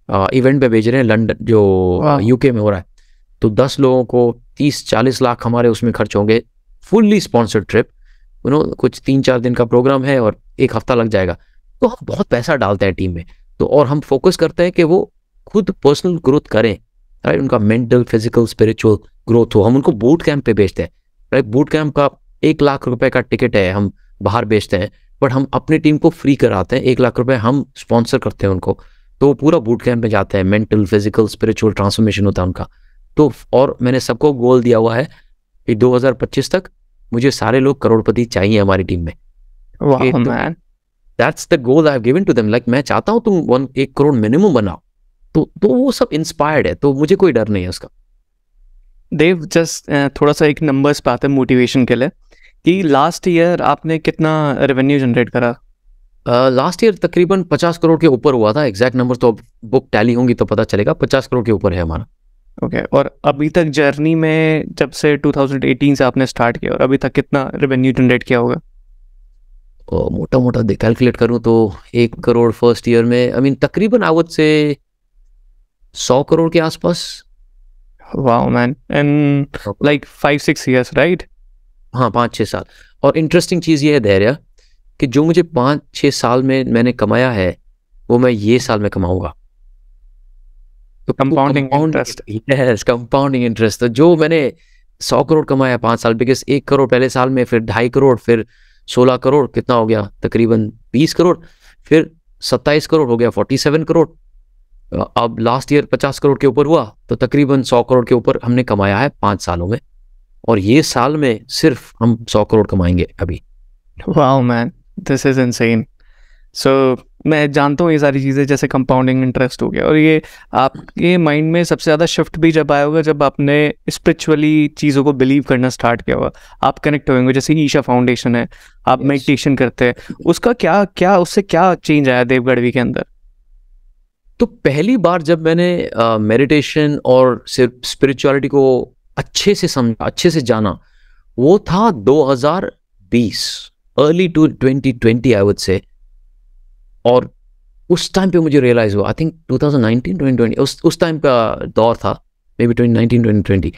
इवेंट पे भेज रहे हैं, लंदन जो यूके में हो रहा है। तो 10 लोगों को 30-40 लाख हमारे उसमें खर्च होंगे, फुल्ली स्पॉन्सर्ड ट्रिप। कुछ 3-4 दिन का प्रोग्राम है और 1 हफ्ता लग जाएगा। तो हम बहुत पैसा डालते हैं टीम में। तो और हम फोकस करते हैं कि वो खुद पर्सनल ग्रोथ करें, राइट, उनका मेंटल, फिजिकल, स्पिरिचुअल ग्रोथ हो। हम उनको बूट कैंप पे भेजते हैं, राइट। बूट कैंप का 1 लाख रुपए का टिकट है, हम बाहर बेचते हैं, बट हम अपनी टीम को फ्री कराते हैं। 1 लाख रुपए हम स्पॉन्सर करते हैं उनको, तो पूरा बूट कैंप में जाते हैं। मेंटल, फिजिकल, स्पिरिचुअल ट्रांसफॉर्मेशन होता है उनका। तो और मैंने सबको गोल दिया हुआ है कि 2025 तक मुझे सारे लोग करोड़पति चाहिए हमारी टीम में। वाह man, that's the goal I have given to them. Like मैं चाहता हूं तुम 1 करोड़ मिनिमम बनाओ। तो वो सब इंस्पायर्ड है, तो मुझे कोई डर नहीं है उसका। देव, जस्ट थोड़ा सा एक नंबर्स पे आते हैं मोटिवेशन के लिए, कि लास्ट ईयर आपने कितना रेवेन्यू जनरेट करा? लास्ट ईयर तकरीबन 50 करोड़ के ऊपर हुआ था। एग्जैक्ट नंबर तो अब बुक टैली होंगी तो पता चलेगा। 50 करोड़ के ऊपर है हमारा। ओके। और अभी तक जर्नी में, जब से 2018 से आपने स्टार्ट किया और अभी तक कितना रेवेन्यू जनरेट किया होगा? मोटा मोटा कैलकुलेट करूं तो 1 करोड़ फर्स्ट ईयर में, आई मीन तकरीबन आवत से 100 करोड़ के आसपास। Wow man, and like 5-6 years, right? हाँ, 5-6 साल। और इंटरेस्टिंग चीज़ ये है धैर्य, कि जो मुझे 5-6 साल में मैंने कमाया है वो मैं ये साल में कमाऊंगा। तो compounding interest. Yes, compounding interest. तो जो मैंने 100 करोड़ कमाया 5 साल, बिकॉज 1 करोड़ पहले साल में, फिर 2.5 करोड़, फिर 16 करोड़, कितना हो गया तकरीबन 20 करोड़, फिर 27 करोड़ हो गया 47 करोड़। अब लास्ट ईयर 50 करोड़ के ऊपर हुआ, तो तकरीबन 100 करोड़ के ऊपर हमने कमाया है 5 सालों में। और ये साल में सिर्फ हम 100 करोड़ कमाएंगे अभी। Wow man, this is insane. So मैं जानता हूँ ये सारी चीज़ें, जैसे कंपाउंडिंग इंटरेस्ट हो गया, और ये आपके माइंड में सबसे ज़्यादा शिफ्ट भी जब आया होगा जब आपने स्पिरिचुअली चीज़ों को बिलीव करना स्टार्ट किया होगा। आप कनेक्ट होंगे, जैसे ईशा फाउंडेशन है, आप मेडिटेशन करते हैं, उसका क्या उससे क्या चेंज आया देवगढ़वी के अंदर? तो पहली बार जब मैंने मेडिटेशन और सिर्फ स्पिरिचुअलिटी को अच्छे से समझा, अच्छे से जाना, वो था 2020, early to 2020 I would say. और उस टाइम पे मुझे रियलाइज हुआ, आई थिंक 2019-2020 उस टाइम का दौर था, मे बी 2019-2020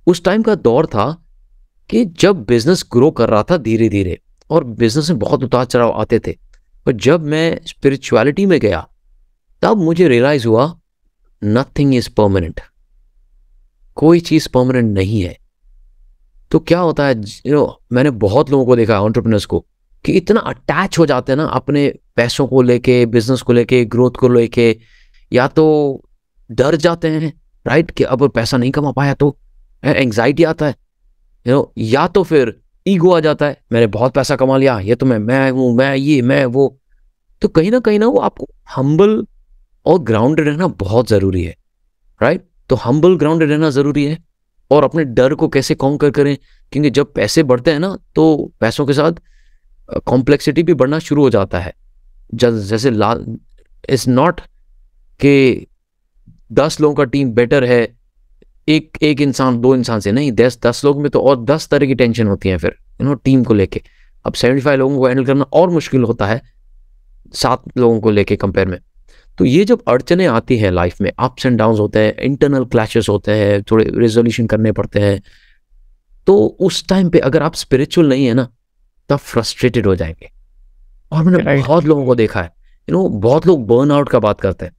उस टाइम का दौर था कि जब बिजनेस ग्रो कर रहा था धीरे धीरे, और बिजनेस में बहुत उतार चढ़ाव आते थे। पर जब मैं स्पिरिचुअलिटी में गया तब मुझे रियलाइज हुआ नथिंग इज परमानेंट, कोई चीज परमानेंट नहीं है। तो क्या होता है, मैंने बहुत लोगों को देखा है, एंटरप्रेन्योर्स को, कि इतना अटैच हो जाते हैं ना अपने पैसों को लेके, बिजनेस को लेके, ग्रोथ को लेके, या तो डर जाते हैं, राइट, कि अब पैसा नहीं कमा पाया तो एंग्जाइटी आता है, या तो फिर ईगो आ जाता है, मैंने बहुत पैसा कमा लिया, ये तो मैं हूँ, मैं ये, मैं वो। तो कहीं ना वो आपको हम्बल और ग्राउंडेड रहना बहुत जरूरी है, राइट। तो हम्बल ग्राउंडेड रहना जरूरी है, और अपने डर को कैसे कॉन्कर करें, क्योंकि जब पैसे बढ़ते हैं ना तो पैसों के साथ कॉम्प्लेक्सिटी भी बढ़ना शुरू हो जाता है। जैसे इट्स नॉट कि 10 लोगों का टीम बेटर है एक इंसान 2 इंसान से, नहीं, 10 लोग में तो और 10 तरह की टेंशन होती है फिर टीम को लेके। अब 75 लोगों को हैंडल करना और मुश्किल होता है 7 लोगों को लेके कंपेयर में। तो ये जब अड़चने आती हैं लाइफ में, अप्स एंड डाउन्स होते हैं, इंटरनल क्लैशेस होते हैं, थोड़े रेजोल्यूशन करने पड़ते हैं, तो उस टाइम पे अगर आप स्पिरिचुअल नहीं है ना, तब फ्रस्ट्रेटेड हो जाएंगे। और मैंने बहुत लोगों को देखा है, बहुत लोग बर्न आउट का बात करते हैं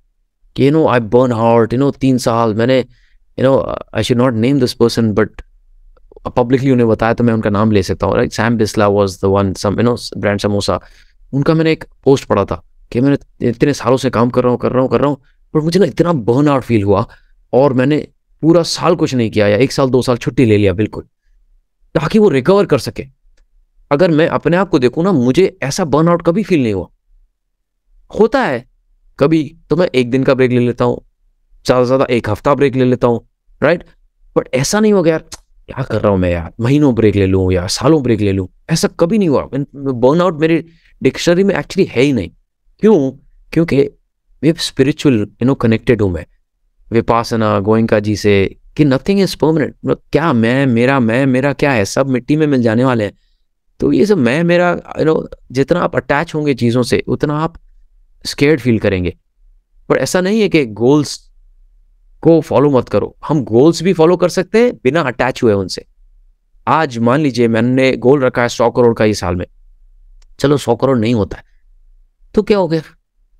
कि आई बर्न आउट 3 साल मैंने I should not name this person, but publicly उन्हें बताया तो मैं उनका नाम ले सकता हूँ, right. Sam Bisla was the one, brand samosa, उनका मैंने एक पोस्ट पढ़ा था कि मैंने इतने सालों से काम कर रहा हूँ, पर मुझे ना इतना बर्न आउट फील हुआ और मैंने पूरा साल कुछ नहीं किया या 1 साल 2 साल छुट्टी ले लिया बिल्कुल, ताकि वो रिकवर कर सके। अगर मैं अपने आप को देखूँ ना, मुझे ऐसा बर्न आउट कभी फील नहीं हुआ। होता है कभी तो मैं 1 दिन का ब्रेक ले लेता हूँ, ज़्यादा से ज़्यादा 1 हफ्ता ब्रेक ले लेता हूँ, राइट। बट ऐसा नहीं होगा यार क्या कर रहा हूँ मैं यार, महीनों ब्रेक ले लूँ या सालों ब्रेक ले लूँ, ऐसा कभी नहीं हुआ। बर्न आउट मेरे डिक्शनरी में एक्चुअली है ही नहीं। क्यों? क्योंकि वे स्पिरिचुअल कनेक्टेड हूँ मैं विपासना गोयंका जी से, कि नथिंग इज परमानेंट। मतलब क्या मैं मेरा क्या है, सब मिट्टी में मिल जाने वाले हैं। तो ये सब मैं मेरा जितना आप अटैच होंगे चीज़ों से उतना आप स्केर्ड फील करेंगे। पर ऐसा नहीं है कि गोल्स को फॉलो मत करो, हम गोल्स भी फॉलो कर सकते हैं बिना अटैच हुए उनसे। आज मान लीजिए मैंने गोल रखा है 100 करोड़ का इस साल में, चलो 100 करोड़ नहीं होता है तो क्या हो गया,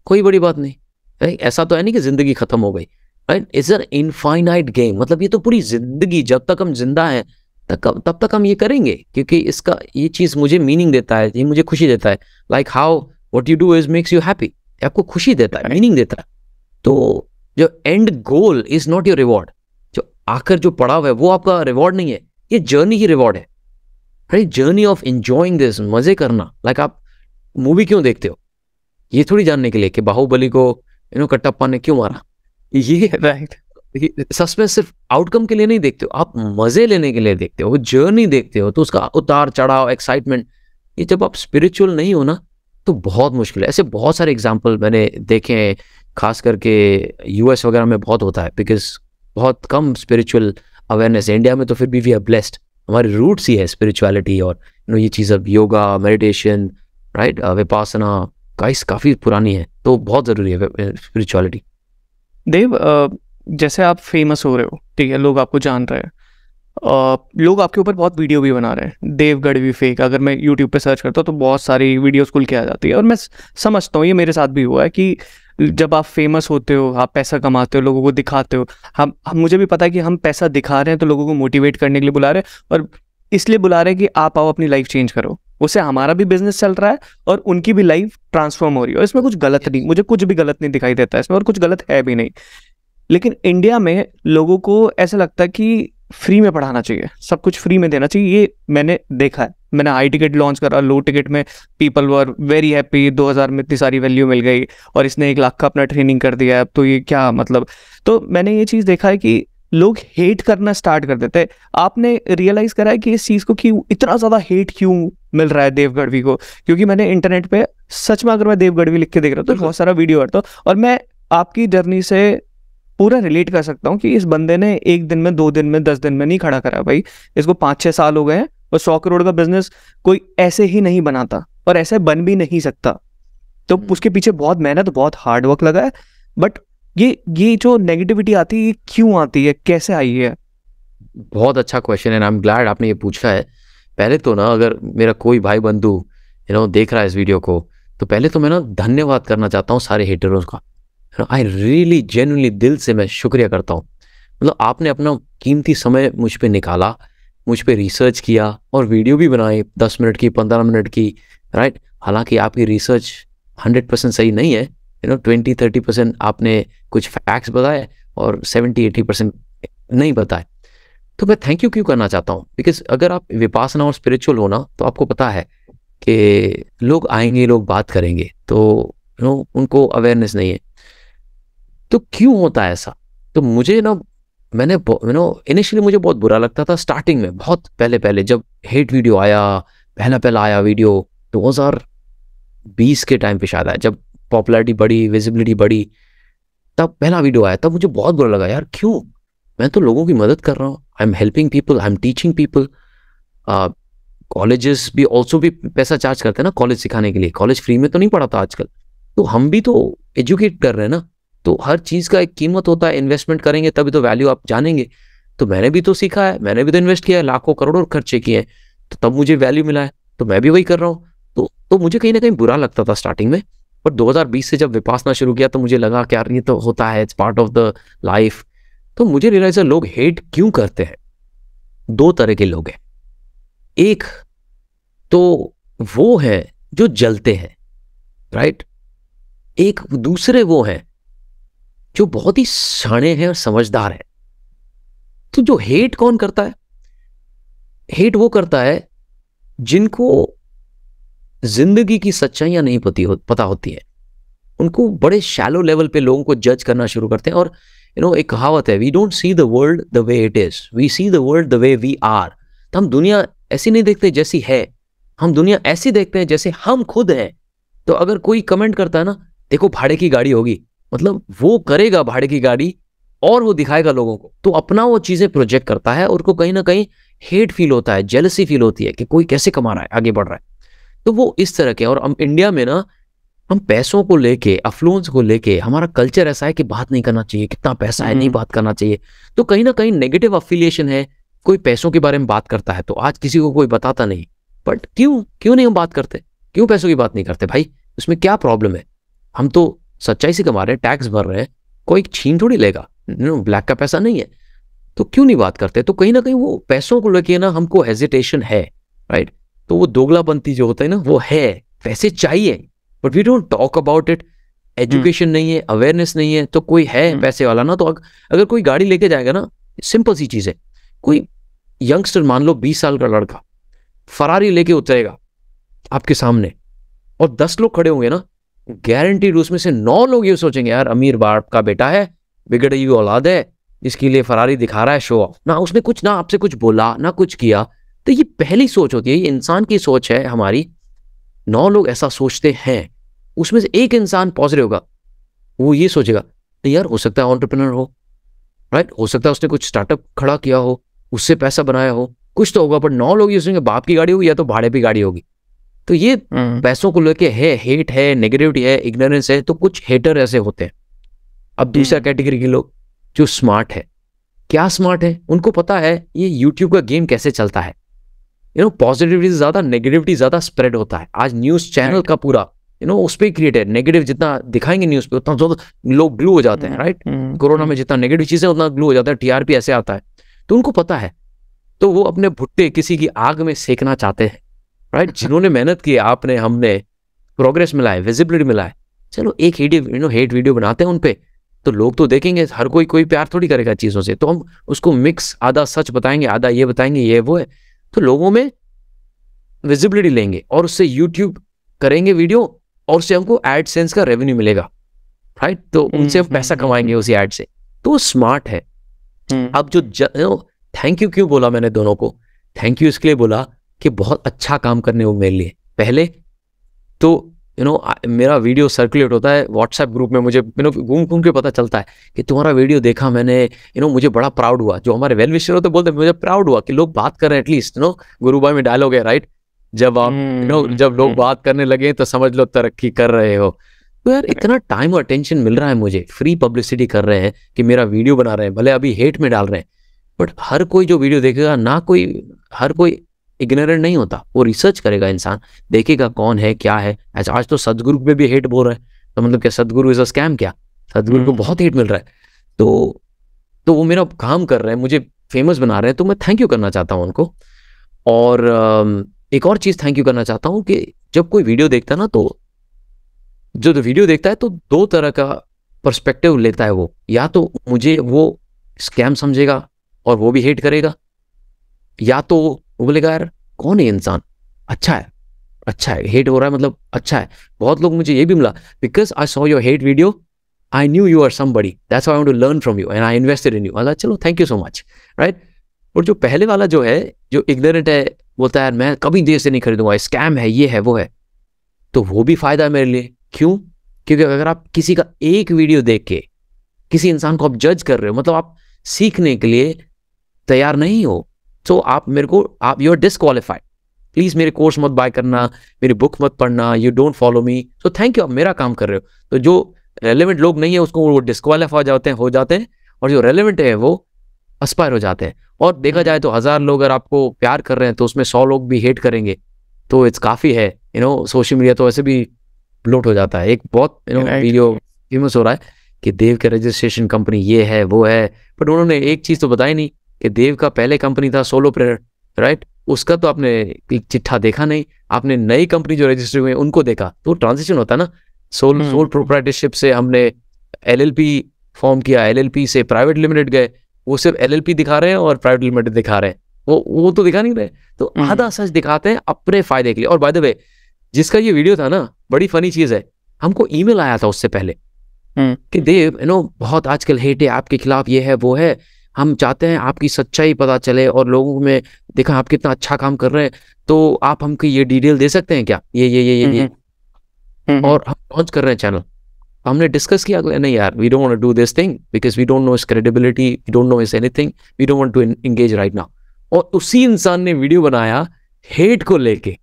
कोई बड़ी बात नहीं, राइट। ऐसा तो है नहीं कि जिंदगी खत्म हो गई, right. It's an infinite game, मतलब ये तो पूरी जिंदगी जब तक हम जिंदा हैं तब तक हम ये करेंगे, क्योंकि इसका ये चीज मुझे मीनिंग देता है, ये मुझे खुशी देता है। Like how what you do is makes you happy, आपको खुशी देता है, मीनिंग देता है। तो जो and goal is not your reward, जो आकर जो पड़ाव है वो आपका रिवॉर्ड नहीं है, ये जर्नी ही रिवॉर्ड है, right. Journey of enjoying this, मजे करना। लाइक आप मूवी क्यों देखते हो, ये थोड़ी जानने के लिए कि बाहुबली को कटप्पा ने क्यों मारा, ये राइट। सस्पेंस सिर्फ आउटकम के लिए नहीं देखते हो, आप मजे लेने के लिए देखते हो, जर्नी देखते हो, तो उसका उतार चढ़ाव, एक्साइटमेंट। ये जब आप स्पिरिचुअल नहीं हो ना तो बहुत मुश्किल है। ऐसे बहुत सारे एग्जाम्पल मैंने देखे हैं, खास करके यूएस वगैरह में बहुत होता है, बिकॉज बहुत कम स्पिरिचुअल अवेयरनेस है। इंडिया में तो फिर भी वी आर ब्लेस्ड, हमारी रूट्स ही है स्पिरिचुअलिटी और ये चीज़, अब yoga, meditation, right, Vipassana guys काफ़ी पुरानी है, तो बहुत ज़रूरी है स्पिरिचुअलिटी। देव, जैसे आप फेमस हो रहे हो, ठीक है, लोग आपको जान रहे हैं, लोग आपके ऊपर बहुत वीडियो भी बना रहे हैं, देव गढ़वी फेक। अगर मैं यूट्यूब पे सर्च करता हूँ तो बहुत सारी वीडियोस खुल के आ जाती है, और मैं समझता हूँ, ये मेरे साथ भी हुआ है कि जब आप फेमस होते हो, आप पैसा कमाते हो, लोगों को दिखाते हो, हम मुझे भी पता है कि हम पैसा दिखा रहे हैं तो लोगों को मोटिवेट करने के लिए बुला रहे हैं, और इसलिए बुला रहे हैं कि आप आओ अपनी लाइफ चेंज करो। उससे हमारा भी बिजनेस चल रहा है और उनकी भी लाइफ ट्रांसफॉर्म हो रही है, और इसमें कुछ गलत नहीं, मुझे कुछ भी गलत नहीं दिखाई देता है इसमें, और कुछ गलत है भी नहीं। लेकिन इंडिया में लोगों को ऐसा लगता है कि फ्री में पढ़ाना चाहिए, सब कुछ फ्री में देना चाहिए। ये मैंने देखा है, मैंने हाई टिकट लॉन्च करा, लो टिकट में पीपल वर वेरी हैप्पी, 2000 में इतनी सारी वैल्यू मिल गई, और इसने 1 लाख का अपना ट्रेनिंग कर दिया है, अब तो ये क्या मतलब। तो मैंने ये चीज़ देखा है कि लोग हेट करना स्टार्ट कर देते हैं। आपने रियलाइज करा है कि इस चीज़ को कि इतना ज़्यादा हेट क्यों मिल रहा है देव गढ़वी को? क्योंकि मैंने इंटरनेट पे सच में, अगर मैं देव गढ़वी लिख के देख रहा हूँ तो बहुत सारा वीडियो आता हूँ, और मैं आपकी जर्नी से पूरा रिलेट कर सकता हूँ कि इस बंदे ने 1 दिन में, 2 दिन में, 10 दिन में नहीं खड़ा करा भाई, इसको 5-6 साल हो गए हैं, और 100 करोड़ का बिजनेस कोई ऐसे ही नहीं बनाता, और ऐसे बन भी नहीं सकता। तो उसके पीछे बहुत मेहनत, बहुत हार्ड वर्क लगा है। बट ये जो नेगेटिविटी आती है, ये क्यों आती है, कैसे आई है? बहुत अच्छा क्वेश्चन है, आई एम ग्लैड आपने ये पूछा है। पहले तो ना, अगर मेरा कोई भाई बंधु देख रहा है इस वीडियो को, तो पहले तो मैं ना धन्यवाद करना चाहता हूँ सारे हेटरों का। आई रियली जेन्युइनली दिल से मैं शुक्रिया करता हूँ। मतलब आपने अपना कीमती समय मुझ पे निकाला, मुझ पे रिसर्च किया, और वीडियो भी बनाई 10 मिनट की, 15 मिनट की, राइट। हालांकि आपकी रिसर्च 100% सही नहीं है, 20-30% आपने कुछ फैक्ट्स बताए और 70-80% नहीं बताए। तो मैं थैंक यू क्यों करना चाहता हूँ, बिकॉज अगर आप विपासना और स्पिरिचुअल हो ना, तो आपको पता है कि लोग आएंगे, लोग बात करेंगे, तो उनको अवेयरनेस नहीं है। तो क्यों होता है ऐसा? तो मुझे ना, मैंने इनिशियली मुझे बहुत बुरा लगता था स्टार्टिंग में, बहुत पहले जब हेट वीडियो आया, पहला आया वीडियो 2020 के टाइम पे शायद आया, जब पॉपुलैरिटी बढ़ी, विजिबिलिटी बढ़ी, तब पहला वीडियो आया, तब मुझे बहुत बुरा लगा यार, क्यों, मैं तो लोगों की मदद कर रहा हूँ, I am helping people, I am teaching people. Colleges भी ऑल्सो भी पैसा चार्ज करते हैं ना कॉलेज सिखाने के लिए, कॉलेज फ्री में तो नहीं पढ़ाता आजकल, तो हम भी तो एजुकेट कर रहे हैं ना, तो हर चीज़ का एक कीमत होता है, इन्वेस्टमेंट करेंगे तभी तो वैल्यू आप जानेंगे। तो मैंने भी तो सीखा है, मैंने भी तो इन्वेस्ट किया है, लाखों करोड़ों खर्चे किए हैं, तो तब मुझे वैल्यू मिला है, तो मैं भी वही कर रहा हूँ। तो मुझे कहीं ना कहीं बुरा लगता था स्टार्टिंग में, पर 2020 से जब विपासना शुरू किया तो मुझे लगा कि यार ये तो होता है, it's part of the life. तो मुझे रियलाइज है लोग हेट क्यों करते हैं। दो तरह के लोग हैं, एक तो वो है जो जलते हैं, राइट, एक दूसरे वो हैं जो बहुत ही शाणे हैं और समझदार हैं। तो जो हेट कौन करता है, हेट वो करता है जिनको जिंदगी की सच्चाइयां नहीं पता होती है, उनको बड़े शैलो लेवल पे लोगों को जज करना शुरू करते हैं। और एक कहावत है, we don't see the world the way it is, we see the world the way we are. तो हम दुनिया ऐसी नहीं देखते जैसी है, हम दुनिया ऐसी देखते हैं जैसे हम खुद हैं। तो अगर कोई कमेंट करता है ना, देखो भाड़े की गाड़ी होगी, मतलब वो करेगा भाड़े की गाड़ी और वो दिखाएगा लोगों को, तो अपना वो चीजें प्रोजेक्ट करता है, और उसको कहीं ना कहीं हेट फील होता है, जेलसी फील होती है कि कोई कैसे कमा रहा है, आगे बढ़ रहा है। तो वो इस तरह के, और हम इंडिया में ना, हम पैसों को लेके, अफ्लुएंस को लेके, हमारा कल्चर ऐसा है कि बात नहीं करना चाहिए, कितना पैसा है नहीं बात करना चाहिए। तो कहीं ना कहीं नेगेटिव अफिलिएशन है, कोई पैसों के बारे में बात करता है तो आज किसी को कोई बताता नहीं, बट क्यों नहीं हम बात करते, क्यों पैसों की बात नहीं करते भाई, उसमें क्या प्रॉब्लम है, हम तो सच्चाई से कमा रहे हैं, टैक्स भर रहे हैं, कोई छीन थोड़ी लेगा, ब्लैक का पैसा नहीं है, तो क्यों नहीं बात करते। तो कहीं ना कहीं वो पैसों को लेके ना हमको हेजिटेशन है, राइट। तो वो दोगलापंती जो होता है ना, वो है, पैसे चाहिए but we don't talk about it. Education नहीं है, अवेयरनेस नहीं है, तो कोई है पैसे वाला ना, तो अगर कोई गाड़ी लेके जाएगा ना, सिंपल सी चीज है, कोई यंगस्टर मान लो 20 साल का लड़का फरारी लेके उतरेगा आपके सामने और 10 लोग खड़े होंगे ना, गारंटीड उसमें से 9 लोग ये सोचेंगे यार अमीर बाप का बेटा है, बिगड़ी हुई औलाद है, इसके लिए फरारी दिखा रहा है, शो ऑफ। ना उसने कुछ, ना आपसे कुछ बोला, ना कुछ किया। तो ये पहली सोच होती है, ये इंसान की सोच है हमारी। 9 लोग ऐसा सोचते हैं, उसमें से एक इंसान पॉजिटिव होगा, वो ये सोचेगा यार हो सकता है एंटरप्रेन्योर हो, राइट, हो सकता है उसने कुछ स्टार्टअप खड़ा किया हो, उससे पैसा बनाया हो, कुछ तो होगा। पर 9 लोग ये सोचेंगे बाप की गाड़ी होगी या तो भाड़े पे गाड़ी होगी। तो ये पैसों को लेके है, हेट है, नेगेटिविटी है, इग्नोरेंस है। तो कुछ हेटर ऐसे होते हैं। अब दूसरा कैटेगरी के लोग जो स्मार्ट है, क्या स्मार्ट है, उनको पता है ये यूट्यूब का गेम कैसे चलता है। पॉजिटिविटी से ज्यादा नेगेटिविटी ज्यादा स्प्रेड होता है। आज न्यूज चैनल का पूरा उस पर क्रिएट है, नेगेटिव जितना दिखाएंगे न्यूज पे उतना ज्यादा लोग ग्लू हो जाते हैं, राइट। कोरोना में जितना नेगेटिव चीजें उतना ग्लू हो जाता है, टीआरपी ऐसे आता है। तो उनको पता है, तो वो अपने भुट्टे किसी की आग में सेकना चाहते हैं, राइट। जिन्होंने मेहनत की, आपने, हमने, प्रोग्रेस मिला है, विजिबिलिटी मिला है, चलो एक हेट वीडियो बनाते हैं उन पे, तो लोग तो देखेंगे। हर कोई प्यार थोड़ी करेगा चीजों से, तो हम उसको मिक्स, आधा सच बताएंगे, आधा ये बताएंगे, ये वो है, तो लोगों में विजिबिलिटी लेंगे और उससे यूट्यूब करेंगे वीडियो, और उससे हमको एडसेंस का रेवेन्यू मिलेगा, राइट। तो उनसे हम पैसा कमाएंगे उसी एड से। तो स्मार्ट है। अब जो थैंक यू क्यों बोला मैंने दोनों को, थैंक यू इसके लिए बोला कि बहुत अच्छा काम करने वो मेरे लिए। पहले तो मेरा वीडियो सर्कुलेट होता है व्हाट्सएप ग्रुप में, मुझे घूम घूम के पता चलता है कि तुम्हारा वीडियो देखा मैंने, मुझे बड़ा प्राउड हुआ। जो हमारे वेल विशर होते बोलते मुझे प्राउड हुआ कि लोग बात कर रहे हैं, एटलीस्ट गुरुबाई में डायलॉग है, राइट, जब आप जब लोग बात करने लगे तो समझ लो तरक्की कर रहे हो। तो यार इतना टाइम और अटेंशन मिल रहा है मुझे, फ्री पब्लिसिटी कर रहे हैं कि मेरा वीडियो बना रहे हैं, भले अभी हेट में डाल रहे हैं, बट हर कोई जो वीडियो देखेगा ना, हर कोई इग्नोरेंट नहीं होता, वो रिसर्च करेगा, इंसान देखेगा कौन है क्या है। आज तो सदगुरु पे भी हेट बोल रहा है, तो मतलब क्या सदगुरु इज अ स्कैम, क्या सदगुरु को बहुत हेट मिल रहा है। तो वो मेरा काम कर रहे हैं, मुझे फेमस बना रहे हैं, तो मैं थैंक यू करना चाहता हूँ उनको। और एक और चीज थैंक यू करना चाहता हूँ कि जब कोई वीडियो देखता है ना, तो जो वीडियो देखता है तो 2 तरह का पर्सपेक्टिव लेता है वो, या तो मुझे वो स्कैम समझेगा और वो भी हेट करेगा, या तो वो बोलेगा यार कौन है इंसान, अच्छा है, हेट हो रहा है मतलब अच्छा है। बहुत लोग मुझे ये भी मिला, because I saw your hate video, I knew you are somebody, that's why I want to learn from you and I invested in you. अल्लाह चलो thank you so much, right. और जो पहले वाला जो है, जो इग्नोरेंट है, बोलता है यार मैं कभी देर से नहीं खरीदूंगा, स्कैम है, ये है वो है, तो वो भी फायदा है मेरे लिए। क्यों? क्योंकि अगर आप किसी का एक वीडियो देख के किसी इंसान को आप जज कर रहे हो, मतलब आप सीखने के लिए तैयार नहीं हो, तो आप मेरे को, आप यू आर डिसक्वालीफाइड। प्लीज मेरे कोर्स मत बाय करना, मेरी बुक मत पढ़ना, you don't follow me, so thank you, आप मेरा काम कर रहे हो। तो जो रेलेवेंट लोग नहीं है उसको वो डिस्क्वालीफाई हो जाते हैं, और जो रेलेवेंट है वो अस्पायर हो जाते हैं। और देखा जाए तो 1000 लोग अगर आपको प्यार कर रहे हैं तो उसमें 100 लोग भी हेट करेंगे, तो इट्स काफ़ी है। सोशल मीडिया तो वैसे भी ब्लोट हो जाता है। एक बहुत वीडियो फेमस हो रहा है कि देव का रजिस्ट्रेशन कंपनी ये है वो है, बट उन्होंने एक चीज़ तो बताई नहीं कि देव का पहले कंपनी था सोलो प्रेयर, राइट? उसका तो आपने चिट्ठा देखा नहीं, आपने नई कंपनी जो रजिस्टर हुई उनको देखा। तो ट्रांजिशन होता है ना, सोल प्रोप्राइटरशिप से हमने LLP फॉर्म किया, LLP से प्राइवेट लिमिटेड गए, वो सिर्फ LLP दिखा रहे हैं और प्राइवेट लिमिटेड दिखा रहे हैं, वो तो दिखा नहीं रहे। तो आधा सच दिखाते हैं अपने फायदे के लिए। और बाय द वे, जिसका ये वीडियो था ना, बड़ी फनी चीज है, हमको ईमेल आया था उससे पहले कि देव बहुत आजकल हेट है आपके खिलाफ, ये है वो है, हम चाहते हैं आपकी सच्चाई पता चले और लोगों में देखा आप कितना अच्छा काम कर रहे हैं, तो आप हमको ये डिटेल दे सकते हैं क्या, ये और हम लॉन्च कर रहे हैं चैनल। हमने डिस्कस किया, नहीं यार, we don't want to do this thing because we don't know his credibility, we don't know his anything, we don't want to engage right now. और उसी इंसान ने वीडियो बनाया हेट को लेके,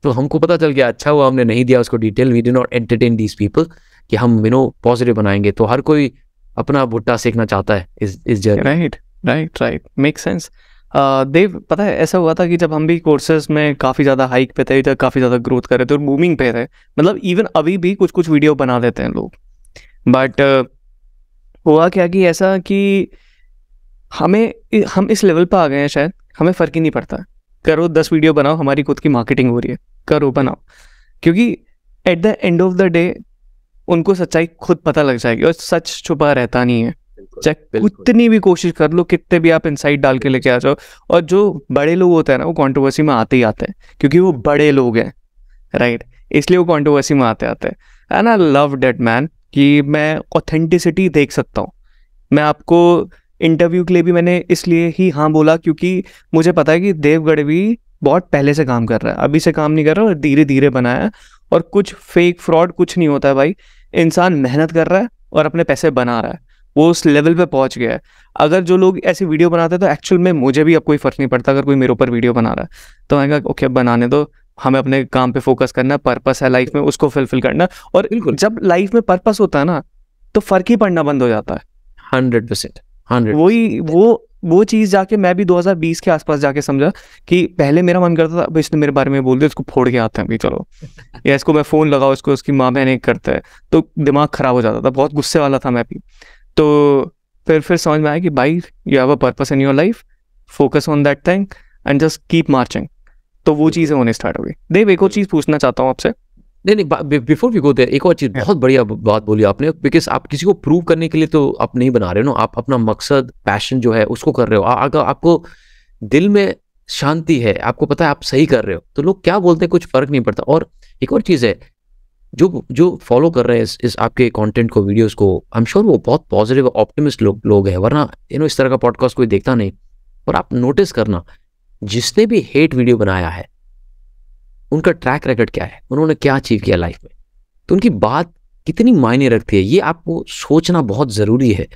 तो हमको पता चल गया, अच्छा हुआ हमने नहीं दिया उसको detail. We do not entertain these people कि हम पॉजिटिव बनाएंगे। तो हर कोई अपना भुट्टा सीखना चाहता है इस journey. Right, make sense. Dev, पता है ऐसा हुआ था कि जब हम भी कोर्सेज में काफ़ी ज़्यादा हाइक पे थे, काफ़ी ज़्यादा ग्रोथ कर रहे थे और बूमिंग पे थे, मतलब इवन अभी भी कुछ वीडियो बना देते हैं लोग, बट हुआ क्या कि ऐसा कि हम इस लेवल पर आ गए हैं, शायद हमें फ़र्क ही नहीं पड़ता, करो 10 वीडियो बनाओ, हमारी खुद की मार्केटिंग हो रही है, करो बनाओ, क्योंकि at the end of the day उनको सच्चाई खुद पता लग जाएगी और सच छुपा रहता नहीं है। चाहे कितनी भी कोशिश कर लो, कितने भी आप इनसाइट डाल के लेके आ जाओ, और जो बड़े लोग होते हैं ना, वो कंट्रोवर्सी में आते ही आते हैं, क्योंकि वो बड़े लोग हैं, राइट? इसलिए वो कंट्रोवर्सी में आते हैं। And I love that man कि मैं ऑथेंटिसिटी देख सकता हूँ। मैं आपको इंटरव्यू के लिए भी मैंने इसलिए ही हाँ बोला, क्योंकि मुझे पता है कि देव गढ़वी बहुत पहले से काम कर रहा है, अभी से काम नहीं कर रहा, और धीरे धीरे बनाया है। और कुछ फेक फ्रॉड कुछ नहीं होता है भाई, इंसान मेहनत कर रहा है और अपने पैसे बना रहा है, वो उस लेवल पे पहुंच गया है। अगर जो लोग ऐसी वीडियो बनाते हैं तो एक्चुअल में मुझे भी अब कोई फर्क नहीं पड़ता, अगर कोई मेरे ऊपर वीडियो बना रहा है तो मैं कहा ओके बनाने दो, हमें अपने काम पे फोकस करना, पर्पस है लाइफ में, उसको फुलफिल करना। और जब लाइफ में पर्पस होता है ना, तो फर्क ही पड़ना बंद हो जाता है। 100%। वही वो चीज़ जाके मैं भी 2020 के आसपास जाके समझा कि पहले मेरा मन करता था, अब इसने मेरे बारे में बोल दिया, इसको फोड़ के आते हैं अभी चलो, या इसको मैं फ़ोन लगाओ, इसको उसकी माँ बहन एक करता है, तो दिमाग ख़राब हो जाता था, बहुत गुस्से वाला था मैं भी। तो फिर समझ में आया कि भाई you have a purpose in your life, focus on that thing and just keep marching. तो वो चीज़ें होने स्टार्ट हो गई। देव, एक और चीज़ पूछना चाहता हूँ आपसे। नहीं, बिफोर वी गो देयर, एक और चीज, बहुत बढ़िया बात बोली आपने, बिकॉज आप किसी को प्रूव करने के लिए तो आप नहीं बना रहे हो ना, आप अपना मकसद, पैशन जो है उसको कर रहे हो। अगर आपको दिल में शांति है, आपको पता है आप सही कर रहे हो, तो लोग क्या बोलते हैं कुछ फर्क नहीं पड़ता। और एक और चीज है, जो फॉलो कर रहे हैं इस आपके कंटेंट को, वीडियोस को, आई एम श्योर वो बहुत पॉजिटिव ऑप्टिमिस्ट लोग हैं, वरना इस तरह का पॉडकास्ट कोई देखता नहीं। और आप नोटिस करना, जिसने भी हेट वीडियो बनाया है उनका ट्रैक रिकॉर्ड क्या है, उन्होंने क्या अचीव किया लाइफ में, तो उनकी बात कितनी मायने रखती है, ये आपको सोचना बहुत ज़रूरी है,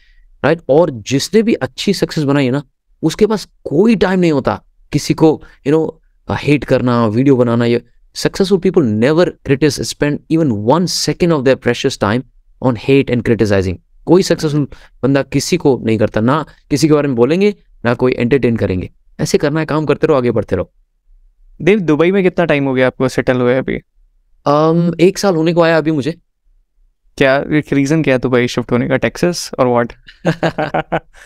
राइट? और जिसने भी अच्छी सक्सेस बनाई है ना, उसके पास कोई टाइम नहीं होता किसी को हेट करना, वीडियो बनाना। ये successful people never spend even 1 second of their precious time on hate and criticising. कोई सक्सेसफुल बंदा किसी को नहीं करता, ना किसी के बारे में बोलेंगे, ना कोई एंटरटेन करेंगे। ऐसे करना है, काम करते रहो, आगे बढ़ते रहो। देव, दुबई में कितना टाइम हो गया आपको सेटल हुए अभी? 1 साल होने को आया अभी मुझे। क्या रीजन क्या है दुबई शिफ्ट होने का, टैक्सेस और व्हाट?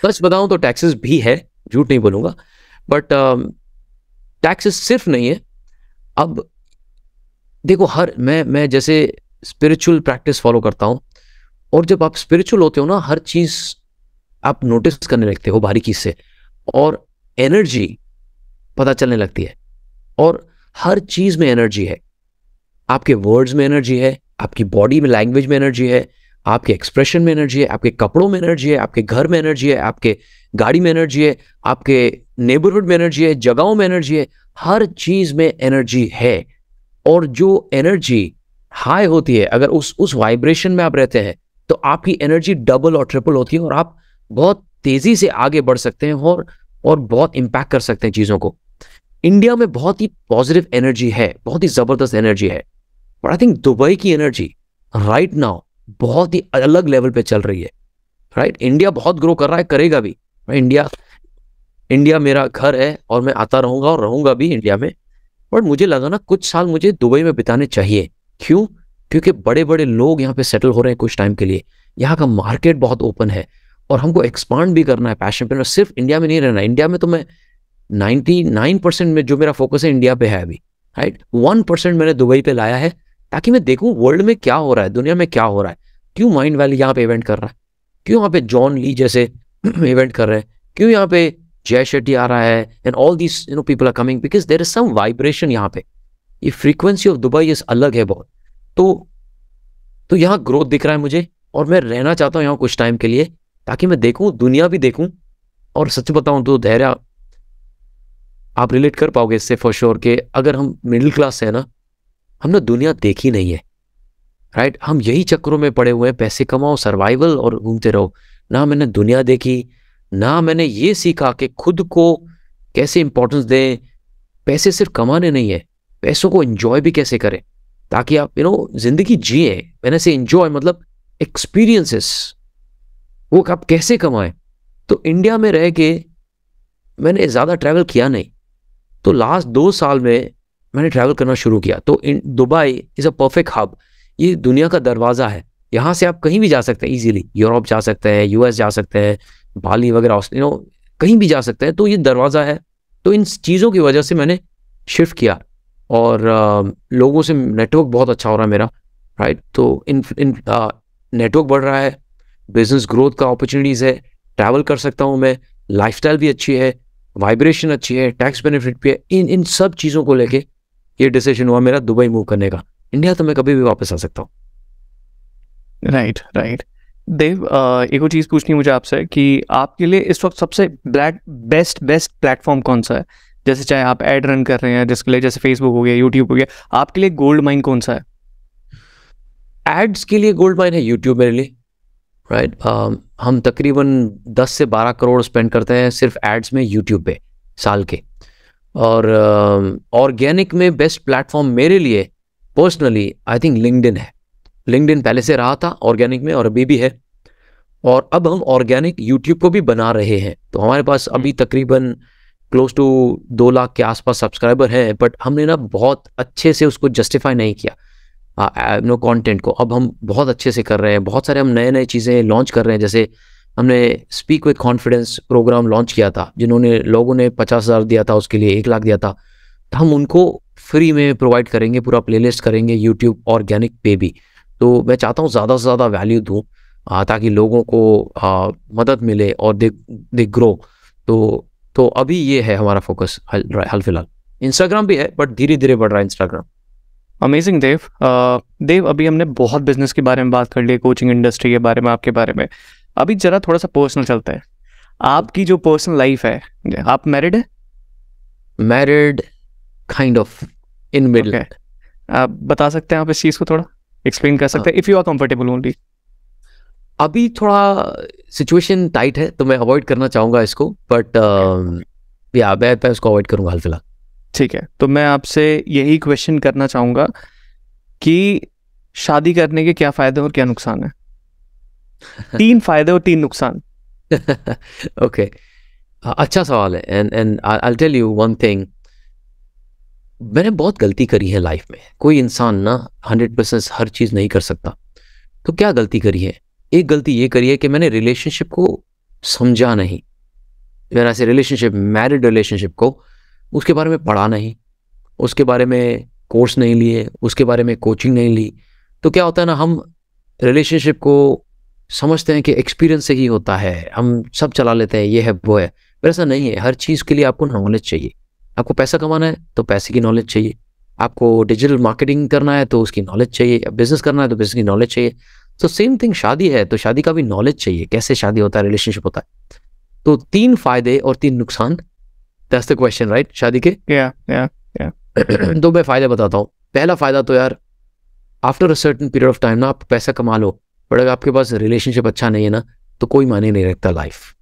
सच बताऊं तो टैक्सेस भी है, झूठ नहीं बोलूंगा, बट टैक्सेस सिर्फ नहीं है। अब देखो, मैं जैसे स्पिरिचुअल प्रैक्टिस फॉलो करता हूं, और जब आप स्पिरिचुअल होते हो ना, हर चीज आप नोटिस करने लगते हो बारीकी से, और एनर्जी पता चलने लगती है। और हर चीज में एनर्जी है, आपके वर्ड्स में एनर्जी है, आपकी बॉडी में, लैंग्वेज में एनर्जी है, आपके एक्सप्रेशन में एनर्जी है, आपके कपड़ों में एनर्जी है, आपके घर में एनर्जी है, आपके गाड़ी में एनर्जी है, आपके नेबरहुड में एनर्जी है, जगहों में एनर्जी है, हर चीज में एनर्जी है। और जो एनर्जी हाई होती है, अगर उस वाइब्रेशन में आप रहते हैं, तो आपकी एनर्जी डबल और ट्रिपल होती है और आप बहुत तेजी से आगे बढ़ सकते हैं और बहुत इम्पैक्ट कर सकते हैं चीज़ों को। इंडिया में बहुत ही पॉजिटिव एनर्जी है, बहुत ही ज़बरदस्त एनर्जी है, बट आई थिंक दुबई की एनर्जी राइट नाउ बहुत ही अलग लेवल पे चल रही है, राइट। इंडिया बहुत ग्रो कर रहा है, करेगा भी। इंडिया मेरा घर है और मैं आता रहूंगा और रहूंगा भी इंडिया में, बट मुझे लगा ना कुछ साल मुझे दुबई में बिताने चाहिए। क्यों? क्योंकि बड़े बड़े लोग यहाँ पे सेटल हो रहे हैं कुछ टाइम के लिए, यहाँ का मार्केट बहुत ओपन है और हमको एक्सपांड भी करना है पैशन पे। सिर्फ इंडिया में नहीं रहना। इंडिया में तो मैं 99% में जो मेरा फोकस है इंडिया पे है अभी, राइट। 1% मैंने दुबई पे लाया है ताकि मैं देखूं वर्ल्ड में क्या हो रहा है, दुनिया में क्या हो रहा है। क्यों माइंड वैली यहाँ पे इवेंट कर रहा है, क्यों यहाँ पे जॉन ली जैसे इवेंट कर रहे हैं, क्यों यहाँ पे जय शेट्टी आ रहा है and all this people are coming, because there is some vibration यहाँ पे। ये फ्रीक्वेंसी ऑफ दुबई इस अलग है बहुत। तो यहाँ ग्रोथ दिख रहा है मुझे और मैं रहना चाहता हूँ यहाँ कुछ टाइम के लिए ताकि मैं देखूं, दुनिया भी देखूं। और सच बताऊं तो धैर्य, आप रिलेट कर पाओगे इससे फॉर श्योर कि अगर हम मिडिल क्लास से है ना, हमने दुनिया देखी नहीं है, राइट। हम यही चक्रों में पड़े हुए हैं, पैसे कमाओ, सर्वाइवल और घूमते रहो। ना मैंने दुनिया देखी, ना मैंने ये सीखा कि खुद को कैसे इंपॉर्टेंस दें। पैसे सिर्फ कमाने नहीं है, पैसों को एंजॉय भी कैसे करें ताकि आप जिंदगी जिए। मैंने से एंजॉय मतलब एक्सपीरियंसेस, वो आप कैसे कमाएं। तो इंडिया में रह के मैंने ज़्यादा ट्रैवल किया नहीं, तो लास्ट 2 साल में मैंने ट्रैवल करना शुरू किया। तो Dubai is a perfect hub. ये दुनिया का दरवाज़ा है, यहाँ से आप कहीं भी जा सकते हैं इजीली। यूरोप जा सकते हैं, यूएस जा सकते हैं, बाली वगैरह कहीं भी जा सकते हैं। तो ये दरवाज़ा है। तो इन चीज़ों की वजह से मैंने शिफ्ट किया और लोगों से नेटवर्क बहुत अच्छा हो रहा है मेरा, राइट। तो इन नेटवर्क बढ़ रहा है, बिजनेस ग्रोथ का अपॉर्चुनिटीज़ है, ट्रैवल कर सकता हूँ मैं, लाइफस्टाइल भी अच्छी है, वाइब्रेशन अच्छी है, टैक्स बेनिफिट भी है। इन सब चीज़ों को लेके ये डिसीजन हुआ मेरा दुबई मूव करने का। इंडिया तो मैं कभी भी वापस आ सकता हूँ। राइट। देव, एक और चीज़ पूछनी मुझे आपसे कि आपके लिए इस वक्त सबसे बेस्ट प्लेटफॉर्म कौन सा है? जैसे चाहे आप एड रन कर रहे हैं जिसके लिए, जैसे फेसबुक हो गया, यूट्यूब हो गया, आपके लिए गोल्ड माइन कौन सा है? एड्स के लिए गोल्ड माइन है यूट्यूब मेरे लिए, राइट। हम तकरीबन 10 से 12 करोड़ स्पेंड करते हैं सिर्फ एड्स में यूट्यूब पे साल के। और ऑर्गेनिक में बेस्ट प्लेटफॉर्म मेरे लिए पर्सनली आई थिंक लिंक्डइन है। लिंक्डइन पहले से रहा था ऑर्गेनिक में और अभी भी है, और अब हम ऑर्गेनिक यूट्यूब को भी बना रहे हैं। तो हमारे पास अभी तकरीबन क्लोज टू 2 लाख के आसपास सब्सक्राइबर हैं, बट हमने ना बहुत अच्छे से उसको जस्टिफाई नहीं किया कंटेंट को। अब हम बहुत अच्छे से कर रहे हैं, बहुत सारे हम नए चीज़ें लॉन्च कर रहे हैं। जैसे हमने speak with confidence programme launch किया था, जिन्होंने लोगों ने 50,000 दिया था, उसके लिए 1 लाख दिया था। तो हम उनको फ्री में प्रोवाइड करेंगे, पूरा प्लेलिस्ट करेंगे यूट्यूब ऑर्गेनिक पे भी। तो मैं चाहता हूँ ज़्यादा से ज़्यादा वैल्यू दूँ ताकि लोगों को मदद मिले और दे ग्रो। तो अभी ये है हमारा फोकस हाल फिलहाल। इंस्टाग्राम भी है बट धीरे धीरे बढ़ रहा है इंस्टाग्राम। अमेजिंग देव। देव, अभी हमने बहुत बिजनेस के बारे में बात कर ली, कोचिंग इंडस्ट्री के बारे में, आपके बारे में। अभी जरा थोड़ा सा पर्सनल चलता है। आपकी जो पर्सनल लाइफ है, आप मैरिड है? Married, kind of in middle. आप बता सकते हैं आप इस चीज़ को थोड़ा एक्सप्लेन कर सकते हैं if you are comfortable only? अभी थोड़ा सिचुएशन टाइट है तो मैं अवॉइड करना चाहूँगा इसको, बट मैं उसको अवॉइड करूँगा हाल फिलहाल। ठीक है, तो मैं आपसे यही क्वेश्चन करना चाहूँगा कि शादी करने के क्या फ़ायदे और क्या नुकसान है? 3 फायदे और 3 नुकसान। ओके, अच्छा सवाल है। And I will tell you one thing. मैंने बहुत गलती करी है लाइफ में। कोई इंसान ना 100% हर चीज़ नहीं कर सकता। तो क्या गलती करी है? एक गलती ये करी है कि मैंने रिलेशनशिप को समझा नहीं। मेरा ऐसे रिलेशनशिप, मैरिड रिलेशनशिप को, उसके बारे में पढ़ा नहीं, उसके बारे में कोर्स नहीं लिए, उसके बारे में कोचिंग नहीं ली। तो क्या होता है ना, हम रिलेशनशिप को समझते हैं कि एक्सपीरियंस से ही होता है, हम सब चला लेते हैं, ये है वो है। पर ऐसा नहीं है। हर चीज़ के लिए आपको नॉलेज चाहिए। आपको पैसा कमाना है तो पैसे की नॉलेज चाहिए, आपको डिजिटल मार्केटिंग करना है तो उसकी नॉलेज चाहिए, बिजनेस करना है तो बिजनेस की नॉलेज चाहिए। तो सेम थिंग शादी है तो शादी का भी नॉलेज चाहिए, कैसे शादी होता है, रिलेशनशिप होता है। तो 3 फायदे और 3 नुकसान, दैट्स द क्वेश्चन, राइट, शादी के। तो मैं फायदे बताता हूँ। पहला फायदा तो यार, after a certain period of time ना आप पैसा कमा लो बट अगर आपके पास रिलेशनशिप अच्छा नहीं है ना, तो कोई मायने नहीं रखता लाइफ।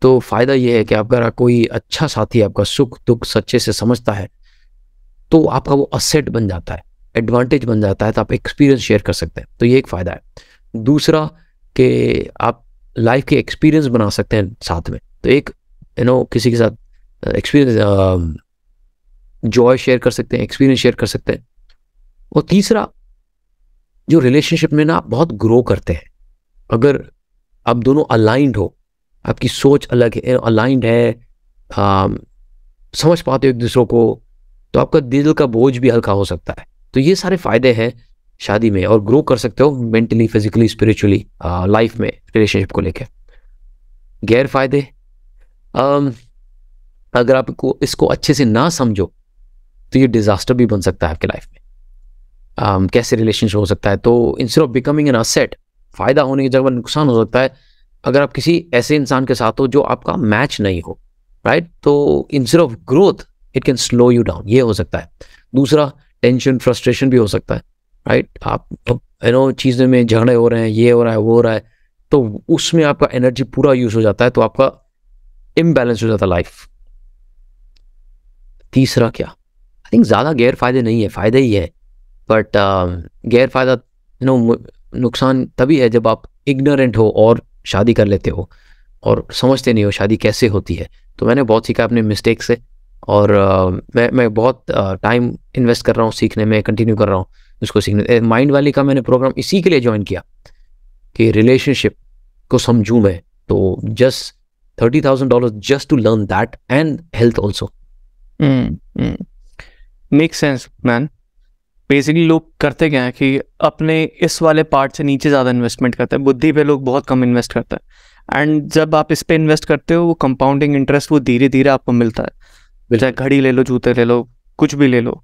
तो फ़ायदा ये है कि अगर कोई अच्छा साथी आपका सुख दुख सच्चे से समझता है, तो आपका वो असेट बन जाता है, एडवांटेज बन जाता है, तो आप एक्सपीरियंस शेयर कर सकते हैं। तो ये एक फ़ायदा है। दूसरा कि आप लाइफ के एक्सपीरियंस बना सकते हैं साथ में। तो एक किसी के साथ एक्सपीरियंस जॉय शेयर कर सकते हैं, एक्सपीरियंस शेयर कर सकते हैं। और तीसरा, जो रिलेशनशिप में ना आप बहुत ग्रो करते हैं, अगर आप दोनों अलाइंड हो, आपकी सोच अलग है, अलाइंड है, समझ पाते हो एक दूसरे को, तो आपका दिल का बोझ भी हल्का हो सकता है। तो ये सारे फायदे हैं शादी में, और ग्रो कर सकते हो मेंटली, फिजिकली, स्पिरिचुअली लाइफ में रिलेशनशिप को लेकर। गैर फायदे, अगर आप इसको अच्छे से ना समझो तो ये डिजास्टर भी बन सकता है आपकी लाइफ में। कैसे रिलेशनशिप हो सकता है? तो instead of becoming an asset, फायदा होने की जगह नुकसान हो सकता है अगर आप किसी ऐसे इंसान के साथ हो जो आपका मैच नहीं हो, राइट? तो instead of growth it can slow you down, ये हो सकता है। दूसरा, टेंशन, फ्रस्ट्रेशन भी हो सकता है, राइट? आप चीज़ें में झगड़े हो रहे हैं, ये हो रहा है, वो हो रहा है, तो उसमें आपका एनर्जी पूरा यूज हो जाता है, तो आपका इम्बैलेंस हो जाता है लाइफ। तीसरा क्या, आई थिंक ज़्यादा गैर फायदे नहीं है, फायदे ही है, बट गैर फायदा नुकसान तभी है जब आप इग्नोरेंट हो और शादी कर लेते हो और समझते नहीं हो शादी कैसे होती है। तो मैंने बहुत सीखा अपने मिस्टेक से, और मैं बहुत टाइम इन्वेस्ट कर रहा हूँ सीखने में, कंटिन्यू कर रहा हूँ उसको सीखने। माइंड वैली का मैंने प्रोग्राम इसी के लिए ज्वाइन किया कि रिलेशनशिप को समझूं मैं। तो just $30,000 just to learn that, and health also. Make sense man. Basically लोग करते क्या है कि अपने इस वाले पार्ट से नीचे ज़्यादा इन्वेस्टमेंट करते हैं, बुद्धि पे लोग बहुत कम इन्वेस्ट करते हैं। एंड जब आप इस पे इन्वेस्ट करते हो, वो कंपाउंडिंग इंटरेस्ट वो धीरे धीरे आपको मिलता है। चाहे घड़ी ले लो, जूते ले लो, कुछ भी ले लो,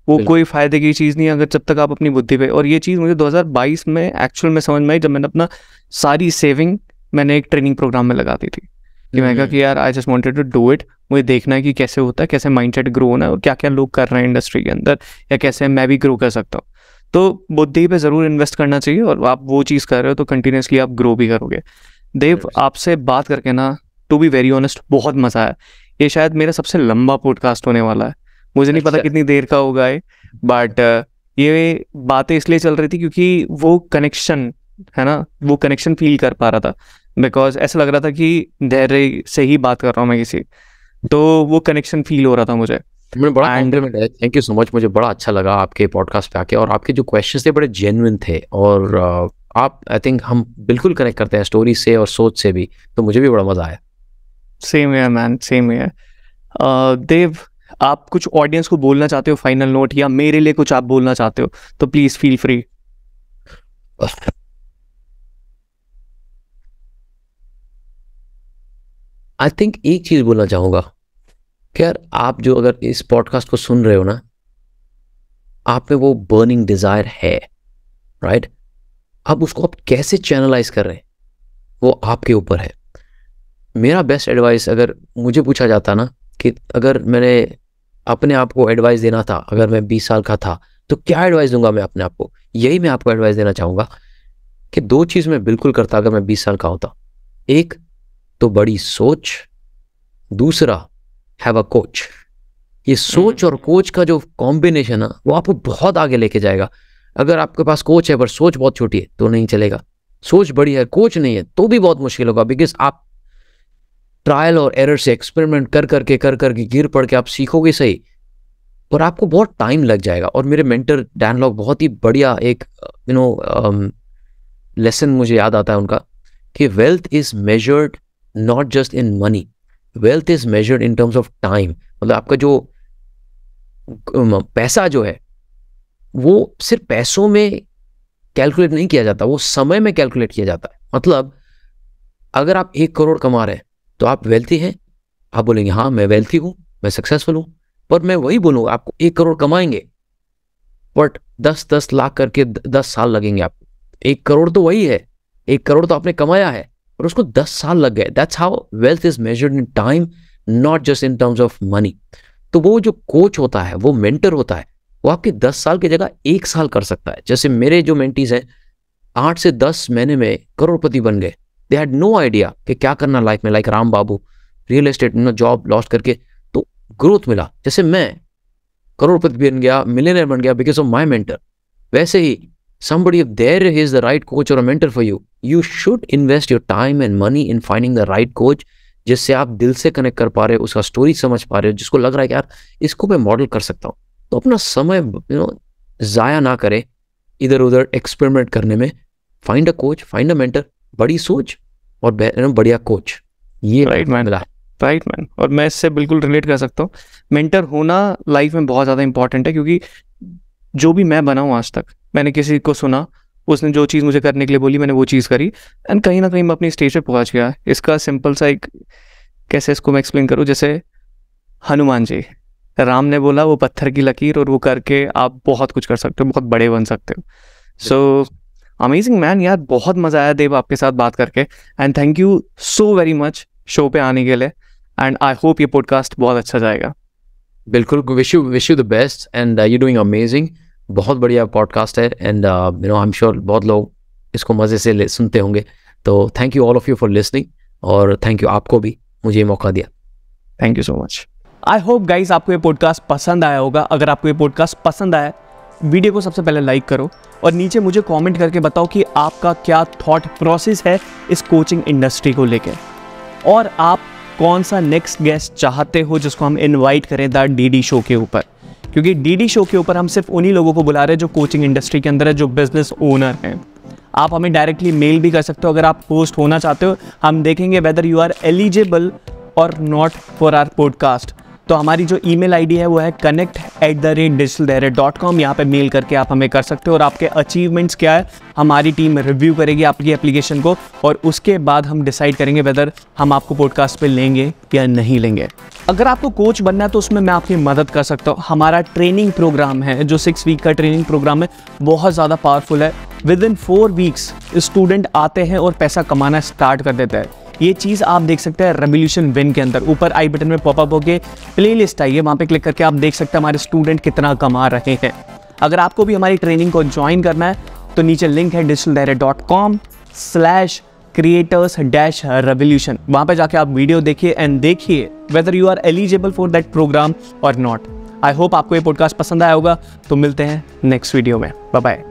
वो कोई फायदे की चीज़ नहीं है अगर जब तक आप अपनी बुद्धि पे। और ये चीज़ मुझे 2022 में एक्चुअल में समझ में आई, जब मैंने अपना सारी सेविंग मैंने एक ट्रेनिंग प्रोग्राम में लगा दी थी। कि मैंने कहा कि यार I just wanted to do it, मुझे देखना है कि कैसे होता है, कैसे माइंडसेट ग्रो होना है, और क्या क्या लोग कर रहे हैं इंडस्ट्री के अंदर, या कैसे मैं भी ग्रो कर सकता हूँ। तो बुद्धि पे ज़रूर इन्वेस्ट करना चाहिए, और आप वो चीज़ कर रहे हो तो कंटिन्यूसली आप ग्रो भी करोगे। देव, आपसे बात करके ना, टू बी वेरी ऑनेस्ट, बहुत मज़ा आया। ये शायद मेरा सबसे लंबा पॉडकास्ट होने वाला है, मुझे नहीं पता कितनी देर का होगा ये, बट ये बातें इसलिए चल रही थी क्योंकि वो कनेक्शन है ना, वो कनेक्शन फील कर पा रहा था। बिकॉज ऐसा लग रहा था कि धैर्य से ही बात कर रहा हूँ मैं किसी, तो वो कनेक्शन फील हो रहा था मुझे। बड़ा कॉम्प्लीमेंट है, थैंक यू सो मच। मुझे बड़ा अच्छा लगा आपके पॉडकास्ट पे आके, और आपके जो क्वेश्चंस थे बड़े जेन्युइन थे, और आप आई थिंक हम बिल्कुल कनेक्ट करते हैं स्टोरी से और सोच से भी, तो मुझे भी बड़ा मजा आया। सेम है मैन, सेम है। देव, आप कुछ ऑडियंस को बोलना चाहते हो, फाइनल नोट, या मेरे लिए कुछ आप बोलना चाहते हो, तो please feel free. I think एक चीज बोलना चाहूंगा कि यार, आप जो अगर इस पॉडकास्ट को सुन रहे हो ना, आप में वो बर्निंग डिजायर है, राइट? अब उसको आप कैसे चैनलाइज कर रहे हैं वो आपके ऊपर है। मेरा बेस्ट एडवाइस अगर मुझे पूछा जाता ना, कि अगर मैंने अपने आप को एडवाइस देना था, अगर मैं 20 साल का था, तो क्या एडवाइस दूंगा मैं अपने आप को? यही मैं आपको एडवाइस देना चाहूंगा कि 2 चीज मैं बिल्कुल करता अगर मैं 20 साल का होता। एक तो बड़ी सोच, दूसरा हैव अ कोच। ये सोच और कोच का जो कॉम्बिनेशन है वो आपको बहुत आगे लेके जाएगा। अगर आपके पास कोच है पर सोच बहुत छोटी है तो नहीं चलेगा, सोच बड़ी है कोच नहीं है तो भी बहुत मुश्किल होगा, बिकॉज आप ट्रायल और एरर से एक्सपेरिमेंट कर करके गिर पड़ के आप सीखोगे सही, और आपको बहुत टाइम लग जाएगा। और मेरे मेंटर डैन लॉक बहुत ही बढ़िया एक लेसन मुझे याद आता है उनका, कि wealth is measured not just in money, wealth is measured in terms of time. मतलब आपका जो पैसा जो है वो सिर्फ पैसों में कैलकुलेट नहीं किया जाता, वो समय में कैलकुलेट किया जाता है। मतलब अगर आप 1 करोड़ कमा रहे हैं तो आप वेल्थी हैं, आप बोलेंगे हाँ मैं वेल्थी हूं, मैं सक्सेसफुल हूं। पर मैं वही बोलूंगा, आपको 1 करोड़ कमाएंगे बट 10-10 लाख करके 10 साल लगेंगे आपको। 1 करोड़ तो वही है, 1 करोड़ तो आपने कमाया है और उसको 10 साल लग गए। That's how wealth is measured in time, not just in terms of money. तो वो जो कोच होता है, वो मेंटर होता है, वो आपके 10 साल की जगह 1 साल कर सकता है। जैसे मेरे जो मेंटीज हैं 8 से 10 महीने में करोड़पति बन गए। दे हैड नो आइडिया कि क्या करना लाइफ में, लाइक राम बाबू रियल एस्टेट जॉब लॉस्ट करके तो ग्रोथ मिला। जैसे मैं करोड़पति बन गया, मिलियनर बन गया बिकॉज ऑफ माई मेंटर, वैसे ही somebody if there is the right coach or a mentor for you, you should invest your time and money in finding the right coach जिससे आप दिल से कनेक्ट कर पा रहे हो, उसका स्टोरी समझ पा रहे हो, जिसको लग रहा है कि यार इसको मैं मॉडल कर सकता हूँ। तो अपना समय ज़ाया ना करें इधर उधर एक्सपेरिमेंट करने में। Find a coach, find a mentor, बड़ी सोच और बढ़िया कोच, ये राइट मैन, राइट मैन। और मैं इससे बिल्कुल रिलेट कर सकता हूँ। मेंटर होना लाइफ में बहुत ज़्यादा इंपॉर्टेंट है, क्योंकि जो भी मैं बना हूँ आज तक, मैंने किसी को सुना, उसने जो चीज़ मुझे करने के लिए बोली मैंने वो चीज़ करी, एंड कहीं ना कहीं मैं अपनी स्टेज पे पहुँच गया। इसका सिंपल सा एक, कैसे इसको मैं एक्सप्लेन करूँ, जैसे हनुमान जी, राम ने बोला वो पत्थर की लकीर, और वो करके आप बहुत कुछ कर सकते हो, बहुत बड़े बन सकते हो। सो अमेजिंग मैन, यार बहुत मज़ा आया देव आपके साथ बात करके, and thank you so very much show पे आने के लिए, एंड आई होप ये पॉडकास्ट बहुत अच्छा जाएगा। बिल्कुल, wish you the best and you doing amazing. बहुत बढ़िया पॉडकास्ट है एंड आई एम श्योर बहुत लोग इसको मज़े से सुनते होंगे। तो thank you all of you for listening, और थैंक यू आपको भी मुझे ये मौका दिया। Thank you so much. I hope guys आपको ये पॉडकास्ट पसंद आया होगा। अगर आपको ये पॉडकास्ट पसंद आया, वीडियो को सबसे पहले लाइक करो और नीचे मुझे कमेंट करके बताओ कि आपका क्या थॉट प्रोसेस है इस कोचिंग इंडस्ट्री को लेकर, और आप कौन सा नेक्स्ट गेस्ट चाहते हो जिसको हम इनवाइट करें द डीडी शो के ऊपर, क्योंकि डीडी शो के ऊपर हम सिर्फ उन्हीं लोगों को बुला रहे हैं जो कोचिंग इंडस्ट्री के अंदर है, जो बिजनेस ओनर हैं। आप हमें डायरेक्टली मेल भी कर सकते हो अगर आप होस्ट होना चाहते हो। हम देखेंगे वेदर यू आर एलिजिबल और नॉट फॉर आवर पॉडकास्ट। तो हमारी जो ईमेल आईडी है वो है connect@digitaldairya.com। यहाँ पे मेल करके आप हमें कर सकते हो, और आपके अचीवमेंट्स क्या है हमारी टीम रिव्यू करेगी आपकी एप्लीकेशन को, और उसके बाद हम डिसाइड करेंगे वेदर हम आपको पॉडकास्ट पे लेंगे या नहीं लेंगे। अगर आपको कोच बनना है तो उसमें मैं आपकी मदद कर सकता हूँ। हमारा ट्रेनिंग प्रोग्राम है, जो 6 वीक का ट्रेनिंग प्रोग्राम है, बहुत ज़्यादा पावरफुल है। विद इन 4 वीक्स स्टूडेंट आते हैं और पैसा कमाना स्टार्ट कर देता है। ये चीज़ आप देख सकते हैं रेवोल्यूशन विन के अंदर। ऊपर आई बटन में पॉपअप होके प्लेलिस्ट आई है, वहाँ पे क्लिक करके आप देख सकते हैं हमारे स्टूडेंट कितना कमा रहे हैं। अगर आपको भी हमारी ट्रेनिंग को ज्वाइन करना है तो नीचे लिंक है digitaldairya.com/creators-revolution। वहाँ पे जाके आप वीडियो देखिए एंड देखिए whether you are eligible for that programme और नॉट। आई होप आपको ये पॉडकास्ट पसंद आया होगा। तो मिलते हैं नेक्स्ट वीडियो में। Bye bye.